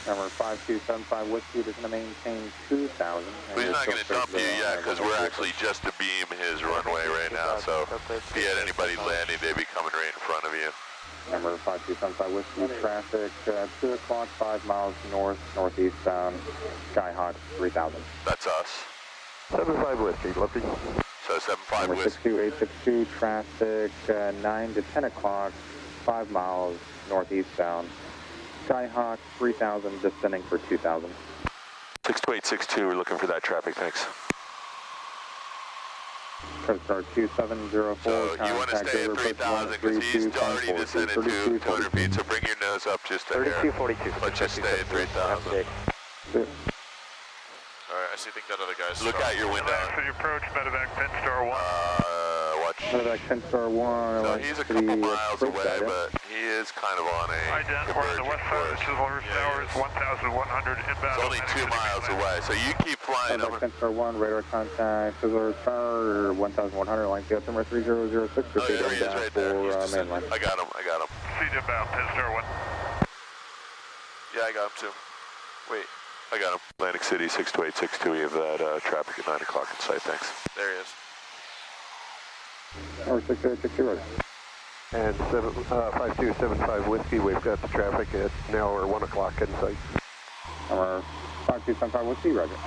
Number 5275 Whiskey is going to maintain 2,000. Well, he's not going to dump you yet because we're actually just to beam his runway right now. So if he had anybody landing, they'd be coming right in front of you. Number 5275 Whiskey, traffic 2 o'clock, 5 miles north, northeast bound, Skyhawk 3000. That's us. 75 Whiskey, Lippy. So 75 Number Whiskey. 62862, traffic 9 to 10 o'clock, 5 miles northeast bound, Skyhawk 3000, descending for 2000. 62862, we're looking for that traffic, thanks. Coast Guard 2704. So you want to stay at 3,000 because he's already descended to 200 feet, so bring your nose up just a hair. 3242. Let's just stay at 3,000. Alright, I think that other guy's Look out your window. For the approach, medevac Penn Star 1. Watch. Medevac Penn Star 1. So he's a couple miles away, but he is kind of on a Ident, we're on the west side of Sizzler Towers, 1,100 inbound. It's only 2 miles away, so you keep flying over. Penn Star 1, radar contact, Sizzler Tower, 1,100, line field, number 3006, Oh, yeah, there he is right there. mainline. I got him. Seat inbound, Penn Star 1. Yeah, I got him too. Wait. I got him. Atlantic City 62862, we have that traffic at 9 o'clock in sight, thanks. There he is. Number 6860, And 5275 Whiskey, we've got the traffic at now or 1 o'clock in sight. Number 5275 Whiskey, roger.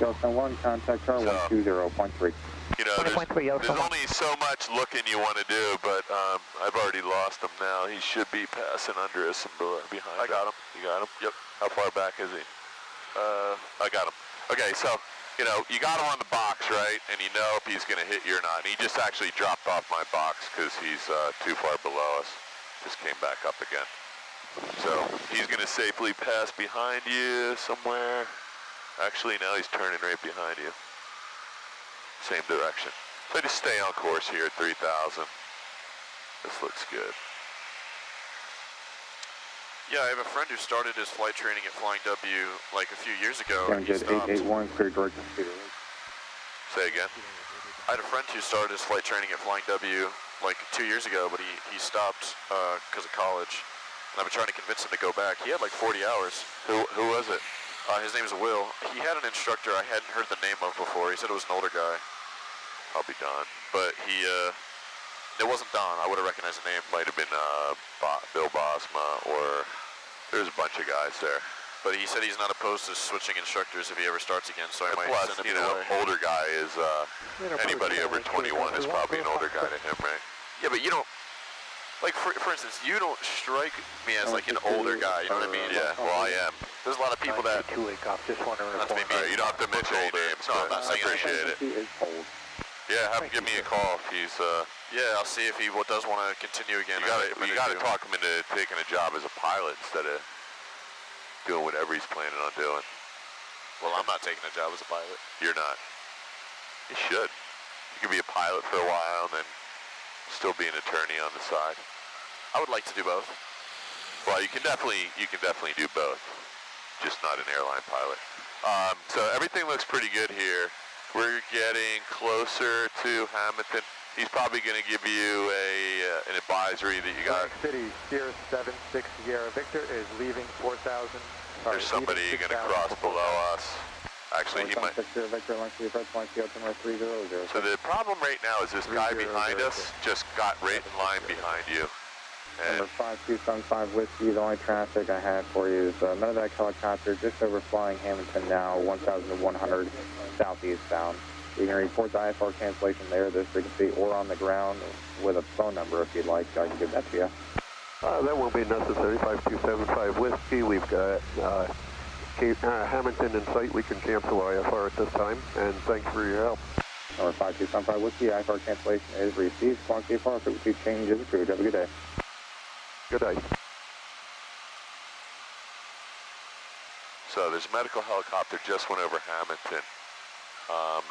Yellowstone 1, contact car 120.3. You know, there's only so much looking you want to do, but I've already lost him now. He should be passing under us and behind. I got him. You got him? Yep. How far back is he? I got him. Okay, so, you know, you got him on the box, right? And you know if he's going to hit you or not. And he just actually dropped off my box because he's too far below us. Just came back up again. So he's going to safely pass behind you somewhere. Actually, now he's turning right behind you. Same direction. So just stay on course here at 3,000. This looks good. Yeah, I have a friend who started his flight training at Flying W like a few years ago. And he stopped. 881, clear direct computer. Say again? I had a friend who started his flight training at Flying W like 2 years ago, but he stopped because of college. And I've been trying to convince him to go back. He had like 40 hours. Who was it? His name is Will. He had an instructor I hadn't heard the name of before. He said it was an older guy. Probably Don. But it wasn't Don. I would have recognized the name. Might have been Bill Bosma, or there's a bunch of guys there. But he said he's not opposed to switching instructors if he ever starts again, so I might plus, send him you know, away. older guy is, anybody over 21 is probably an older guy to him, right? Yeah, but you don't, like, for instance, you don't strike me as, like, an older guy, you know what I mean? Yeah, well, I am. There's a lot of people that... Just wondering. Not to be mean. You don't have to mention any names, No, I'm but not I saying appreciate it. Yeah, have him give me a call if he's, Yeah, I'll see if he does want to continue again. You gotta talk him into taking a job as a pilot instead of doing whatever he's planning on doing. Well, I'm not taking a job as a pilot. You're not. You should. You could be a pilot for a while and then still be an attorney on the side. I would like to do both. Well, you can definitely do both, just not an airline pilot. So everything looks pretty good here. We're getting closer to Hamilton. He's probably going to give you an advisory that you got. City, Sierra 76 Sierra Victor is leaving 4,000. There's somebody going to cross below us. Actually, he might. Victor, length of the approach, line altimeter 300. So the problem right now is this guy behind us just got right in line behind you. And Number 5275 Whiskey, the only traffic I have for you is medevac helicopter just over flying Hamilton now, 1,100 southeast bound. You can report the IFR cancellation there, this frequency, or on the ground with a phone number if you'd like. I can give that to you. That won't be necessary. 5275 Whiskey, we've got Hamilton in sight. We can cancel IFR at this time, and thanks for your help. Number 5275 Whiskey, IFR cancellation is received. Squawk IFR frequency change is approved. Have a good day. Good day. so there's a medical helicopter just went over Hamilton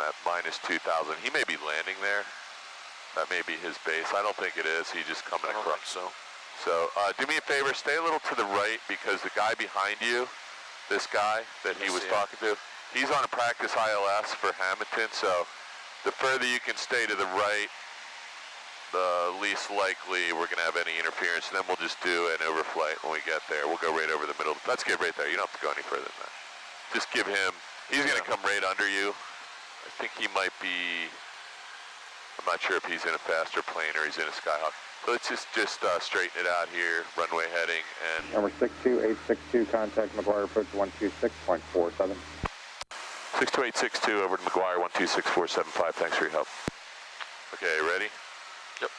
at minus 2,000. He may be landing there. That may be his base. I don't think it is. He's just coming across. So do me a favor, stay a little to the right because the guy behind you, this guy that he was talking to, he's on a practice ILS for Hamilton, so the further you can stay to the right, the least likely we're going to have any interference, and then we'll just do an overflight when we get there. We'll go right over the middle. Let's get right there. You don't have to go any further than that. Just give him, he's going to come right under you. I think he might be, I'm not sure if he's in a faster plane or he's in a Skyhawk. So let's just straighten it out here, runway heading, and... Number 62862, contact McGuire approach 126.47. 62862 over to McGuire 126475, thanks for your help. Okay, ready? Yep.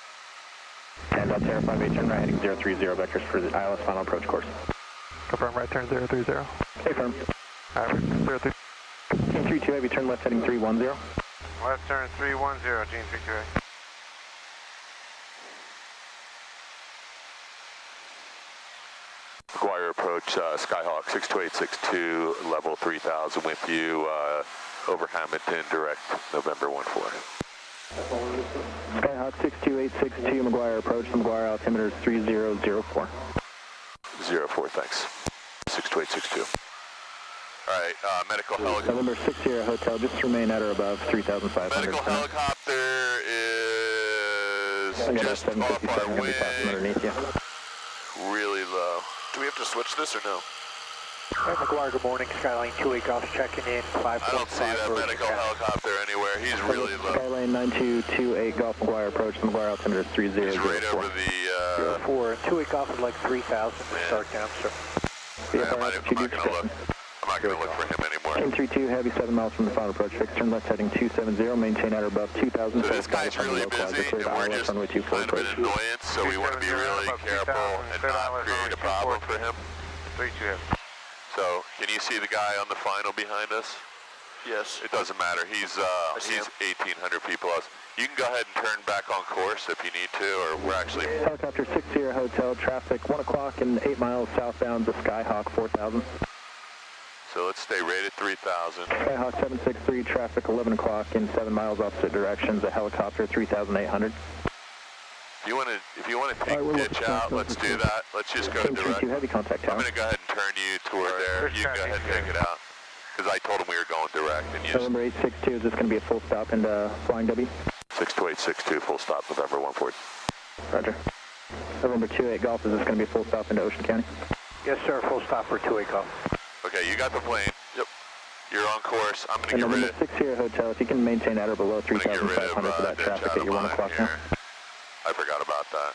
And Sierra 58, turn right heading 030 vectors for the ILS final approach course. Confirm right turn 030. Okay, firm. Alright, 030. Team 32 heavy, turn left heading 310. Left turn 310, Gene Victor. McGuire approach, Skyhawk 62862, level 3000 with you, over Hamilton, direct November 14. Skyhawk 62862, McGuire approach, the McGuire altimeter is 3004. 04, thanks. 62862. All right, medical helicopter. November 6 Sierra Hotel, just remain at or above 3,500. Medical helicopter is just off our wing. Underneath you. Really low. Do we have to switch this or no? McGuire, good morning. Skyline 28 Golf checking in. 5.5. I don't see that medical helicopter anywhere. He's really low. Skyline 9228 Golf McGuire approach, the McGuire altimeter is 3004. He's right over the... 4, 28 Golf is like 3,000 to start down, sir. I'm not going to look for him anymore. Team 32, heavy 7 miles from the final approach. Fixed turn left heading 270, maintain at or above 2,000. So this guy's really busy, and we're just kind of an annoyance, so we want to be really careful and not create a problem for him. 32. So, can you see the guy on the final behind us? Yes. It doesn't matter. He's 1,800 people else. You can go ahead and turn back on course if you need to, or we're actually... Helicopter 6 Sierra Hotel, traffic 1 o'clock and 8 miles southbound to Skyhawk 4000. So let's stay right at 3,000. Skyhawk 763, traffic 11 o'clock in 7 miles opposite directions, a helicopter 3,800. If you want to take ditch out, let's do that. Let's just go direct. Heavy contact tower. I'm going to go ahead and turn you toward there. You can go ahead and take it out. Because I told him we were going direct. And November 862, is this going to be a full stop into Flying W? 62862, full stop, November 14. Roger. November 28 Golf, is this going to be a full stop into Ocean County? Yes, sir. Full stop for 28 Golf. Okay, you got the plane. Yep. You're on course. I'm going to get rid of... 6 Sierra Hotel, if you can maintain at or below 3,500 for that traffic at your 1 o'clock now. I forgot about that.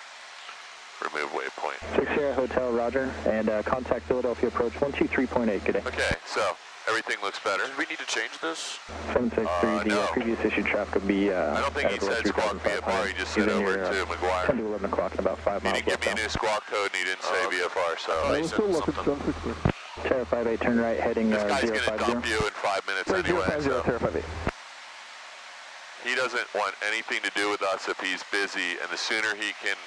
Remove waypoint. 6 Sierra Hotel, roger. And contact Philadelphia approach 123.8, good day. Okay, so everything looks better. Did we need to change this? 763, the previous issued traffic would be... I don't think he said squawk VFR, he just said over to McGuire. 10 to 11 o'clock in about 5 miles. He didn't give me a new squawk code and he didn't say VFR, so... Terra 58, turn right, heading 050. This guy's going to dump you in 5 minutes anyway, so... Terra 58. He doesn't want anything to do with us if he's busy, and the sooner he can...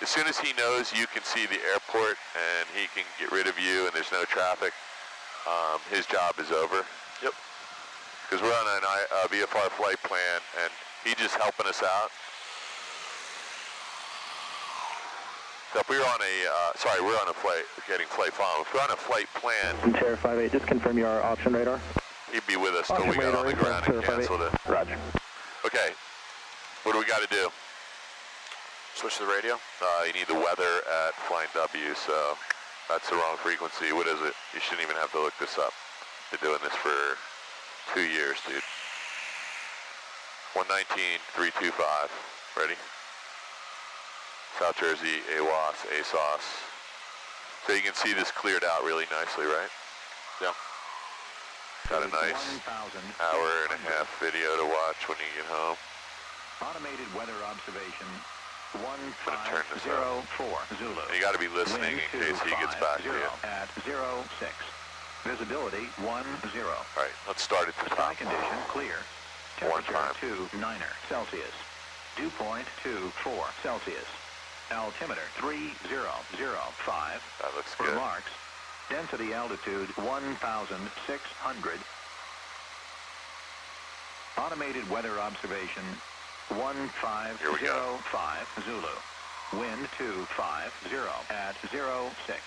As soon as he knows you can see the airport and he can get rid of you and there's no traffic, his job is over. Yep. Because we're on a VFR flight plan and he's just helping us out. So if we were on a, sorry, we're on a flight, getting flight follow. If we're on a flight plan, Terra 58, just confirm your option radar. he'd be with us till we got on the ground and canceled it. Roger. Okay, what do we got to do? Switch to the radio. You need the weather at Flying W, so that's the wrong frequency. What is it? You shouldn't even have to look this up. Been doing this for 2 years, dude. 119.325. Ready? South Jersey, AWAS, ASOS. So you can see this cleared out really nicely, right? Yeah. Got a nice hour and a half video to watch when you get home. Automated weather observation turn this up. 1504 Zulu. You got to be listening in case he gets back to you. At 06. Visibility 10. All right, let's start at the top. Sky condition clear. Temperature 29 Celsius. Dew point 24 Celsius. Altimeter 3005. That looks good. Remarks. Density altitude 1,600. Automated weather observation 1505 Zulu. Wind 250 at 06.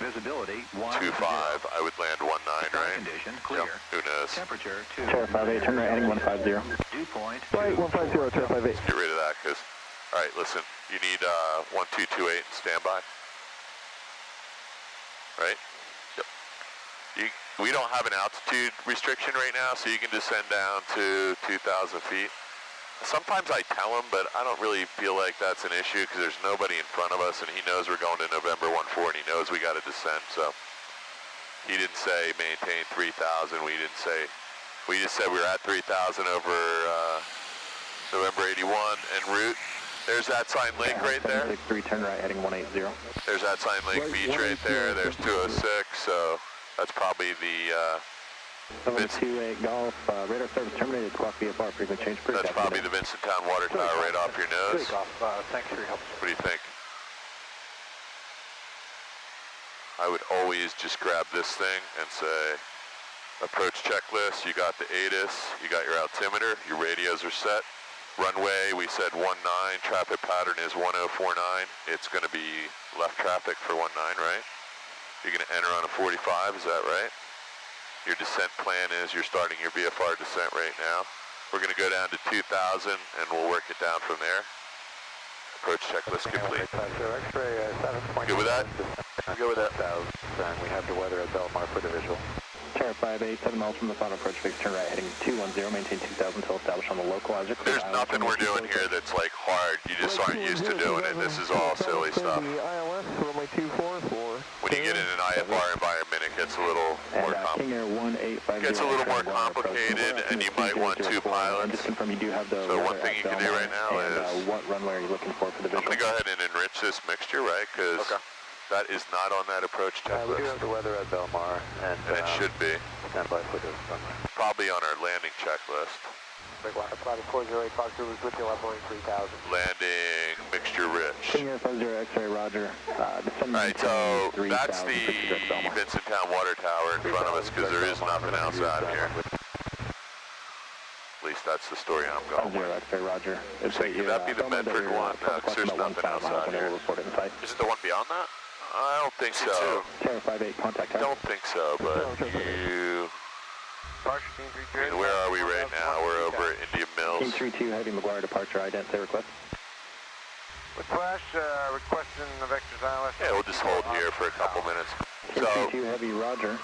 Visibility 10. 25. I would land 19, right? Condition clear. Yep. Who knows? Temperature 2. Terra 58, turn right heading 150. Dew point. Right, 150, Terra 58. Let's get rid of that, because, all right, listen, you need 1228 and standby. Right? Yep. We don't have an altitude restriction right now, so you can descend down to 2,000 feet. Sometimes I tell him, but I don't really feel like that's an issue because there's nobody in front of us, and he knows we're going to November 14, and he knows we got to descend, so he didn't say maintain 3,000. We didn't say, we just said we were at 3,000 over November 81 en route. There's that sign Lake right there. 63, turn right heading 180. There's that sign Lake Beach right there. There's 206, so that's probably the 728 Golf, radar service terminated, clock VFR, frequency change approved. That's probably the Vincenttown water tower right off your nose. Thanks for your help. What do you think? I would always just grab this thing and say, approach checklist, you got the ATIS, you got your altimeter, your radios are set. Runway, we said 19, traffic pattern is 1049. It's going to be left traffic for 19, right? You're going to enter on a 45, is that right? Your descent plan is you're starting your VFR descent right now. We're going to go down to 2,000 and we'll work it down from there. Approach checklist complete. Good with that? I'm good with that. And we have the weather at Belmar for the visual. Terra 58, 7 miles from the final approach fix, turn right heading 210, maintain 2,000 until established on the localizer. There's nothing we're doing here that's like hard. You just aren't used to doing it. This is all silly stuff. When you get in an IFR environment, it gets a little more complicated, and you might want two pilots. Just confirm you do have the so one thing you can do right now is, what runway are you looking for the visual? I'm going to go ahead and enrich this mixture, right? Because that is not on that approach checklist. We do have the weather at Belmar, and it should be. Stand by for the runway. Probably on our landing checklist. Landing mixture rich. King Air 50 X-ray, roger. Alright, so that's the Vincenttown water tower in front of us because there is nothing else out here. At least that's the story I'm going with. X-ray, roger. Could that be the Medford one? No, because there's nothing else out here. Is it the one beyond that? I don't think so. Terra 58, contact. I don't think so, but you... Where are we right now? We're over at Indian Mills. Team 32, Heavy McGuire departure, identity request. With Flash, requesting the vectors ILS. Yeah, we'll just hold here for a couple minutes. Team 32, Heavy, roger.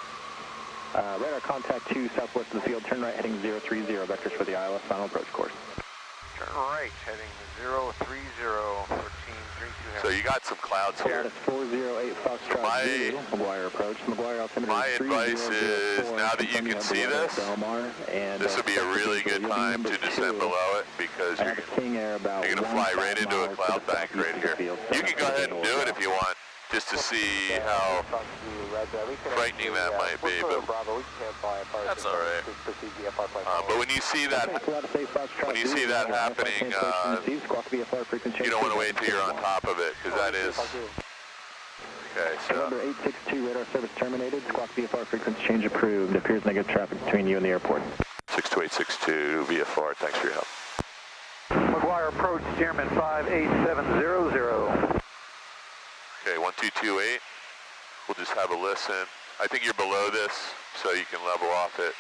Radar contact 2 southwest of the field, turn right heading 030, vectors for the ILS final approach course. Turn right heading 030 for Team 32 Heavy. So you got some clouds here. That's 408 Foxtrot Zulu, McGuire approach. McGuire altimeter. My advice is, now that you can see this, this would be a really good time to descend below it because you're going to fly right into a cloud bank right here. You can go ahead and do it if you want, just to see how frightening that might be, but that's all right. But when you see that, happening, you don't want to wait till you're on top of it, because that is. Okay, so. Number 862 radar service terminated. Squawk VFR frequency change approved. Appears negative traffic between you and the airport. 62862 VFR. Thanks for your help. McGuire approach, Stearman 58700. 1228. We'll just have a listen. I think you're below this, so you can level off at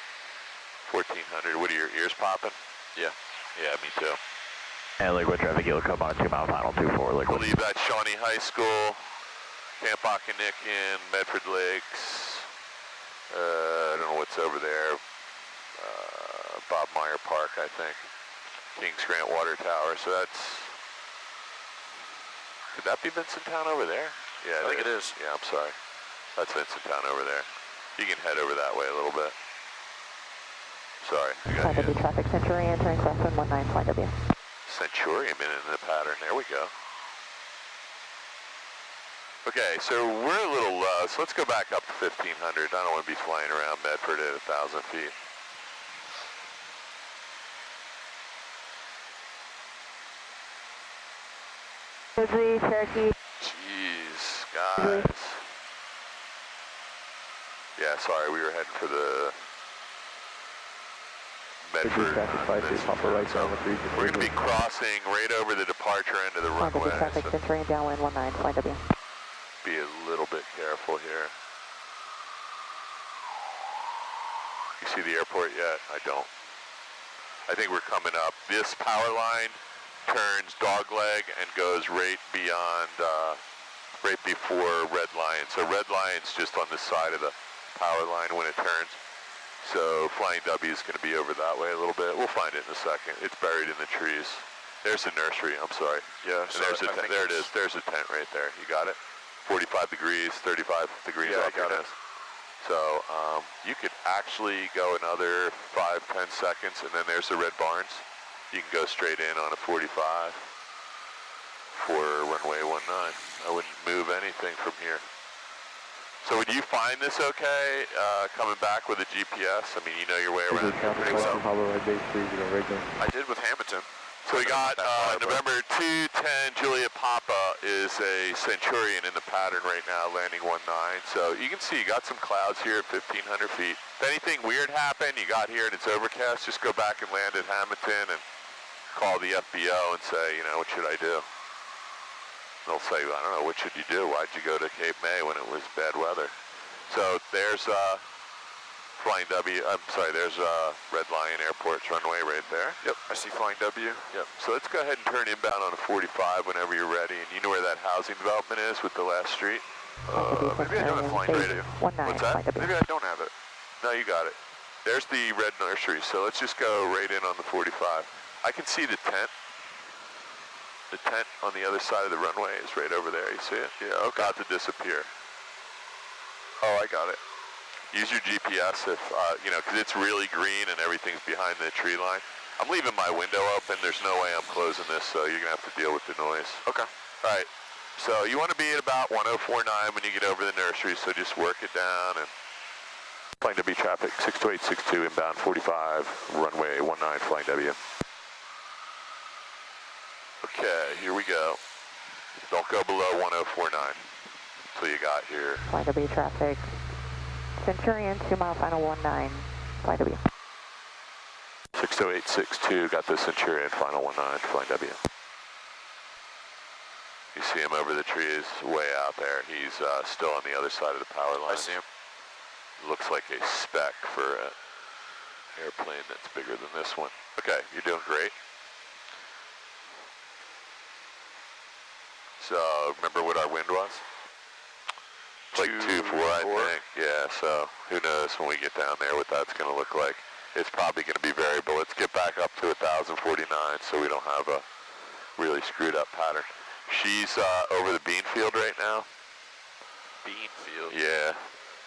1400. What are your ears popping? Yeah. Yeah, me too. And liquid traffic, Kilo Cobb on 2 mile final 24 liquid. I believe that's Shawnee High School, Camp Occonequian, Medford Lakes. I don't know what's over there. Bob Meyer Park, I think. Kings Grant Water Tower. So that's. Could that be Vincenttown over there? Yeah, I think it is. Yeah, I'm sorry. That's Vincenttown over there. You can head over that way a little bit. Sorry. Flight W traffic Centurion, turning crosswind 19, Flight W. Centurion in the pattern. There we go. Okay, so we're a little low, so let's go back up to 1500. I don't want to be flying around Medford at 1,000 feet. Grizzly, Cherokee. Jeez, guys. Yeah, sorry, we were heading for the Medford. We're going to be crossing right over the departure end of the runway. Traffic Centurion downwind 19, Flight W. Be a little bit careful here. You see the airport yet? I don't. I think we're coming up. This power line turns dogleg and goes right beyond, right before Red Lion. So Red Lion's just on the side of the power line when it turns. So Flying W is going to be over that way a little bit. We'll find it in a second. It's buried in the trees. There's the nursery. I'm sorry. Yeah. So there's a tent. There it is. There's a tent right there. You got it? 45 degrees, 35 degrees off your nose. So you could actually go another 5-10 seconds, and then there's the red barns. You can go straight in on a 45 for runway 19. I wouldn't move anything from here. So would you find this okay, coming back with a GPS? I mean, you know your way around. I did with Hamilton. So we got November 210 Juliet Papa is a Centurion in the pattern right now, landing 19. So you can see you got some clouds here at 1,500 feet. If anything weird happened, you got here and it's overcast, just go back and land at Hamilton and call the FBO and say, you know, what should I do? They'll say, I don't know, what should you do? Why'd you go to Cape May when it was bad weather? So there's Flying W, I'm sorry, there's Red Lion Airport's runway right there. Yep, I see Flying W. Yep, so let's go ahead and turn inbound on a 45 whenever you're ready. And you know where that housing development is with the last street? Maybe I don't have Flying W. What's that? Maybe I don't have it. No, you got it. There's the red nursery, so let's just go right in on the 45. I can see the tent. The tent on the other side of the runway is right over there. You see it? Yeah, okay. About to disappear. Oh, I got it. Use your GPS if, you know, because it's really green and everything's behind the tree line. I'm leaving my window open. There's no way I'm closing this, so you're going to have to deal with the noise. Okay. All right. So you want to be at about 1049 when you get over the nursery, so just work it down. And Flying W traffic, 62862 inbound 45, runway 19, Flying W. Okay, here we go. Don't go below 1049 until you got here. Flight W traffic. Centurion, 2 mile final 19, Flight W. 60862, got the Centurion, final 19, Flying W. You see him over the trees, way out there. He's still on the other side of the power line. I see him. Looks like a spec for an airplane that's bigger than this one. Okay, you're doing great. So, remember what our wind was? Like 2-4, I think. Yeah, so who knows when we get down there what that's going to look like. It's probably going to be variable. Let's get back up to 1,049 so we don't have a really screwed up pattern. She's over the bean field right now. Bean field? Yeah.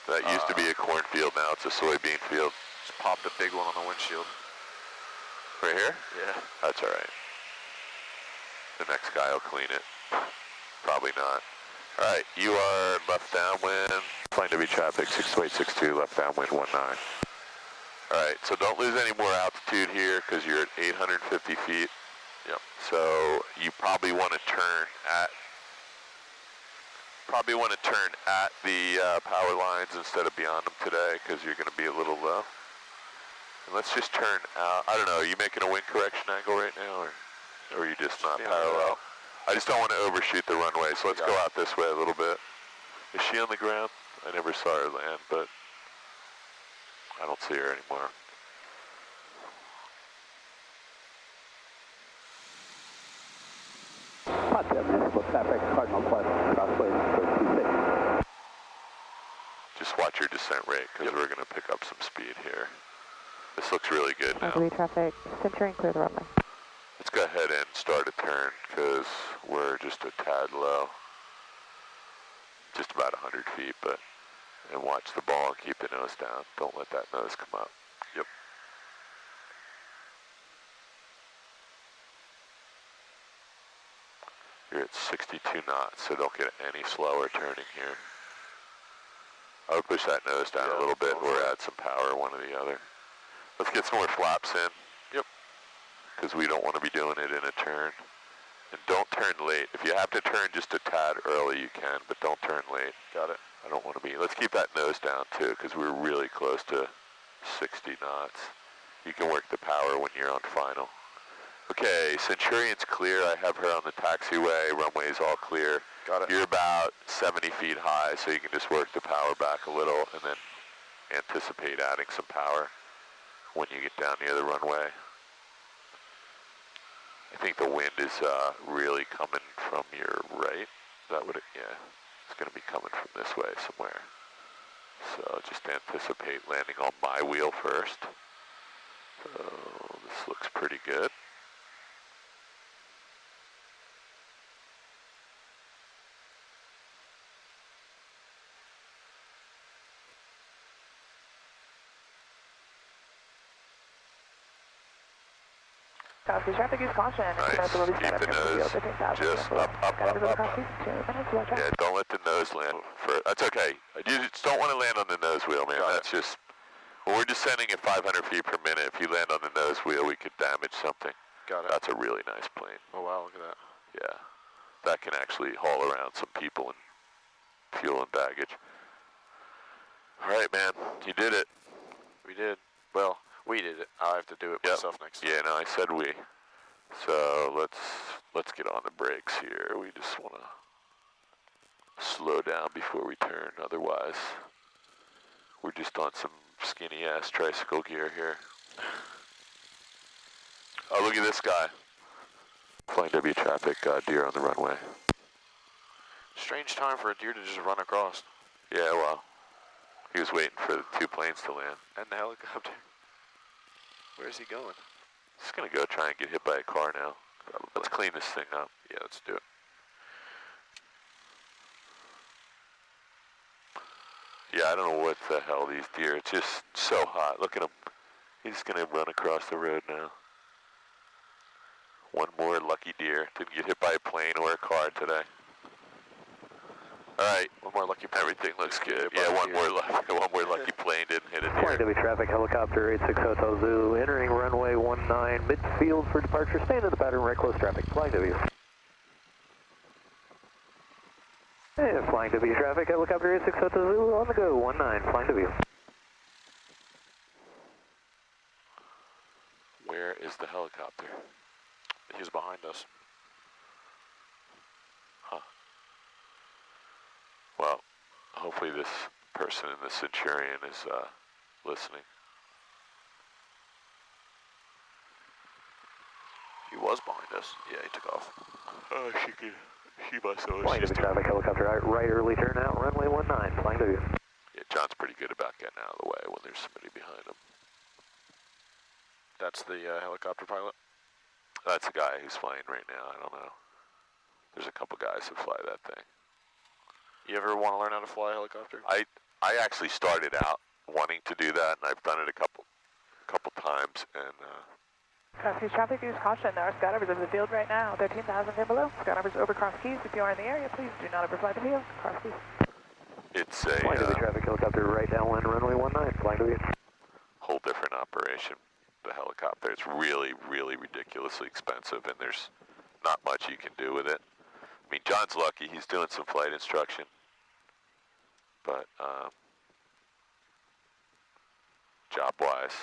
That used to be a cornfield, now it's a soybean field. Just popped a big one on the windshield. Right here? Yeah. That's all right. The next guy will clean it. Probably not. All right, you are left downwind, Flying W traffic, 62862, left downwind 19. All right, so don't lose any more altitude here because you're at 850 feet. Yep. So you probably want to turn at the power lines instead of beyond them today because you're going to be a little low. And let's just turn out. I don't know. Are you making a wind correction angle right now, or are you just not parallel? I just don't want to overshoot the runway, so let's go out this way a little bit. Is she on the ground? I never saw her land, but I don't see her anymore. Just watch your descent rate, because we're going to pick up some speed here. This looks really good now. KWWD traffic, Centurion, clear the runway. Let's go ahead and start a turn, because we're just a tad low. Just about 100 feet, but, and watch the ball and keep the nose down. Don't let that nose come up. Yep. You're at 62 knots, so don't get any slower turning here. I would push that nose down a little bit or add some power, one or the other. Let's get some more flaps in. Yep. Because we don't want to be doing it in a turn. And don't turn late. If you have to turn just a tad early, you can, but don't turn late. Got it. I don't want to be. Let's keep that nose down too, because we're really close to 60 knots. You can work the power when you're on final. Okay, Centurion's clear. I have her on the taxiway. Runway's all clear. Got it. You're about 70 feet high, so you can just work the power back a little and then anticipate adding some power when you get down near the runway. I think the wind is really coming from your right. That would, yeah, it's going to be coming from this way somewhere. So just anticipate landing on my wheel first. So this looks pretty good. KWWD traffic use caution. Nice. Keep the nose just up. Yeah, don't let the nose land. That's okay. You just don't want to land on the nose wheel, man. That's just, when we're descending at 500 feet per minute, if you land on the nose wheel, we could damage something. Got it. That's a really nice plane. Oh wow, look at that. Yeah. That can actually haul around some people and fuel and baggage. All right, man. You did it. We did. Well, we did it. I have to do it myself next time. Yeah, no, I said we. So let's get on the brakes here. We just want to slow down before we turn. Otherwise, we're just on some skinny ass tricycle gear here. Oh, look at this guy. Flying W traffic, deer on the runway. Strange time for a deer to just run across. Yeah, well, he was waiting for the two planes to land. And the helicopter. Where's he going? He's gonna go try and get hit by a car now. Probably. Let's clean this thing up. Yeah, let's do it. Yeah, I don't know what the hell these deer, it's just so hot. Look at him. He's gonna run across the road now. One more lucky deer. Didn't get hit by a plane or a car today. All right, one more lucky plane. Everything looks good. Yeah, one more lucky plane didn't hit a deer. KWWD traffic, helicopter 86 Hotel Zulu, entering runway 19 midfield for departure. Stay in the pattern, right close traffic. Flying W. And Flying W traffic, helicopter 86 Hotel Zulu on the go, 19, Flying W. Where is the helicopter? He's behind us. Huh. Well, hopefully this person in the Centurion is listening. He was behind us. Yeah, he took off. Oh, she must know. Flying W traffic, helicopter right early turn out, runway 19, Flying W. Yeah, John's pretty good about getting out of the way when there's somebody behind him. That's the helicopter pilot? That's the guy who's flying right now. I don't know. There's a couple guys that fly that thing. You ever want to learn how to fly a helicopter? I actually started out wanting to do that, and I've done it a couple times, and KWWD traffic use caution. There are skydiver's over the field right now, 13,000 and below. Skydiver's over Cross Keys. If you are in the area, please do not overfly the field. Cross Keys. it's a Flying W traffic, helicopter right downwind, runway 19, Flying W. whole different operation. The helicopter, it's really, really ridiculously expensive, and there's not much you can do with it. I mean, John's lucky, he's doing some flight instruction, but job-wise,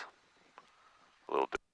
a little different.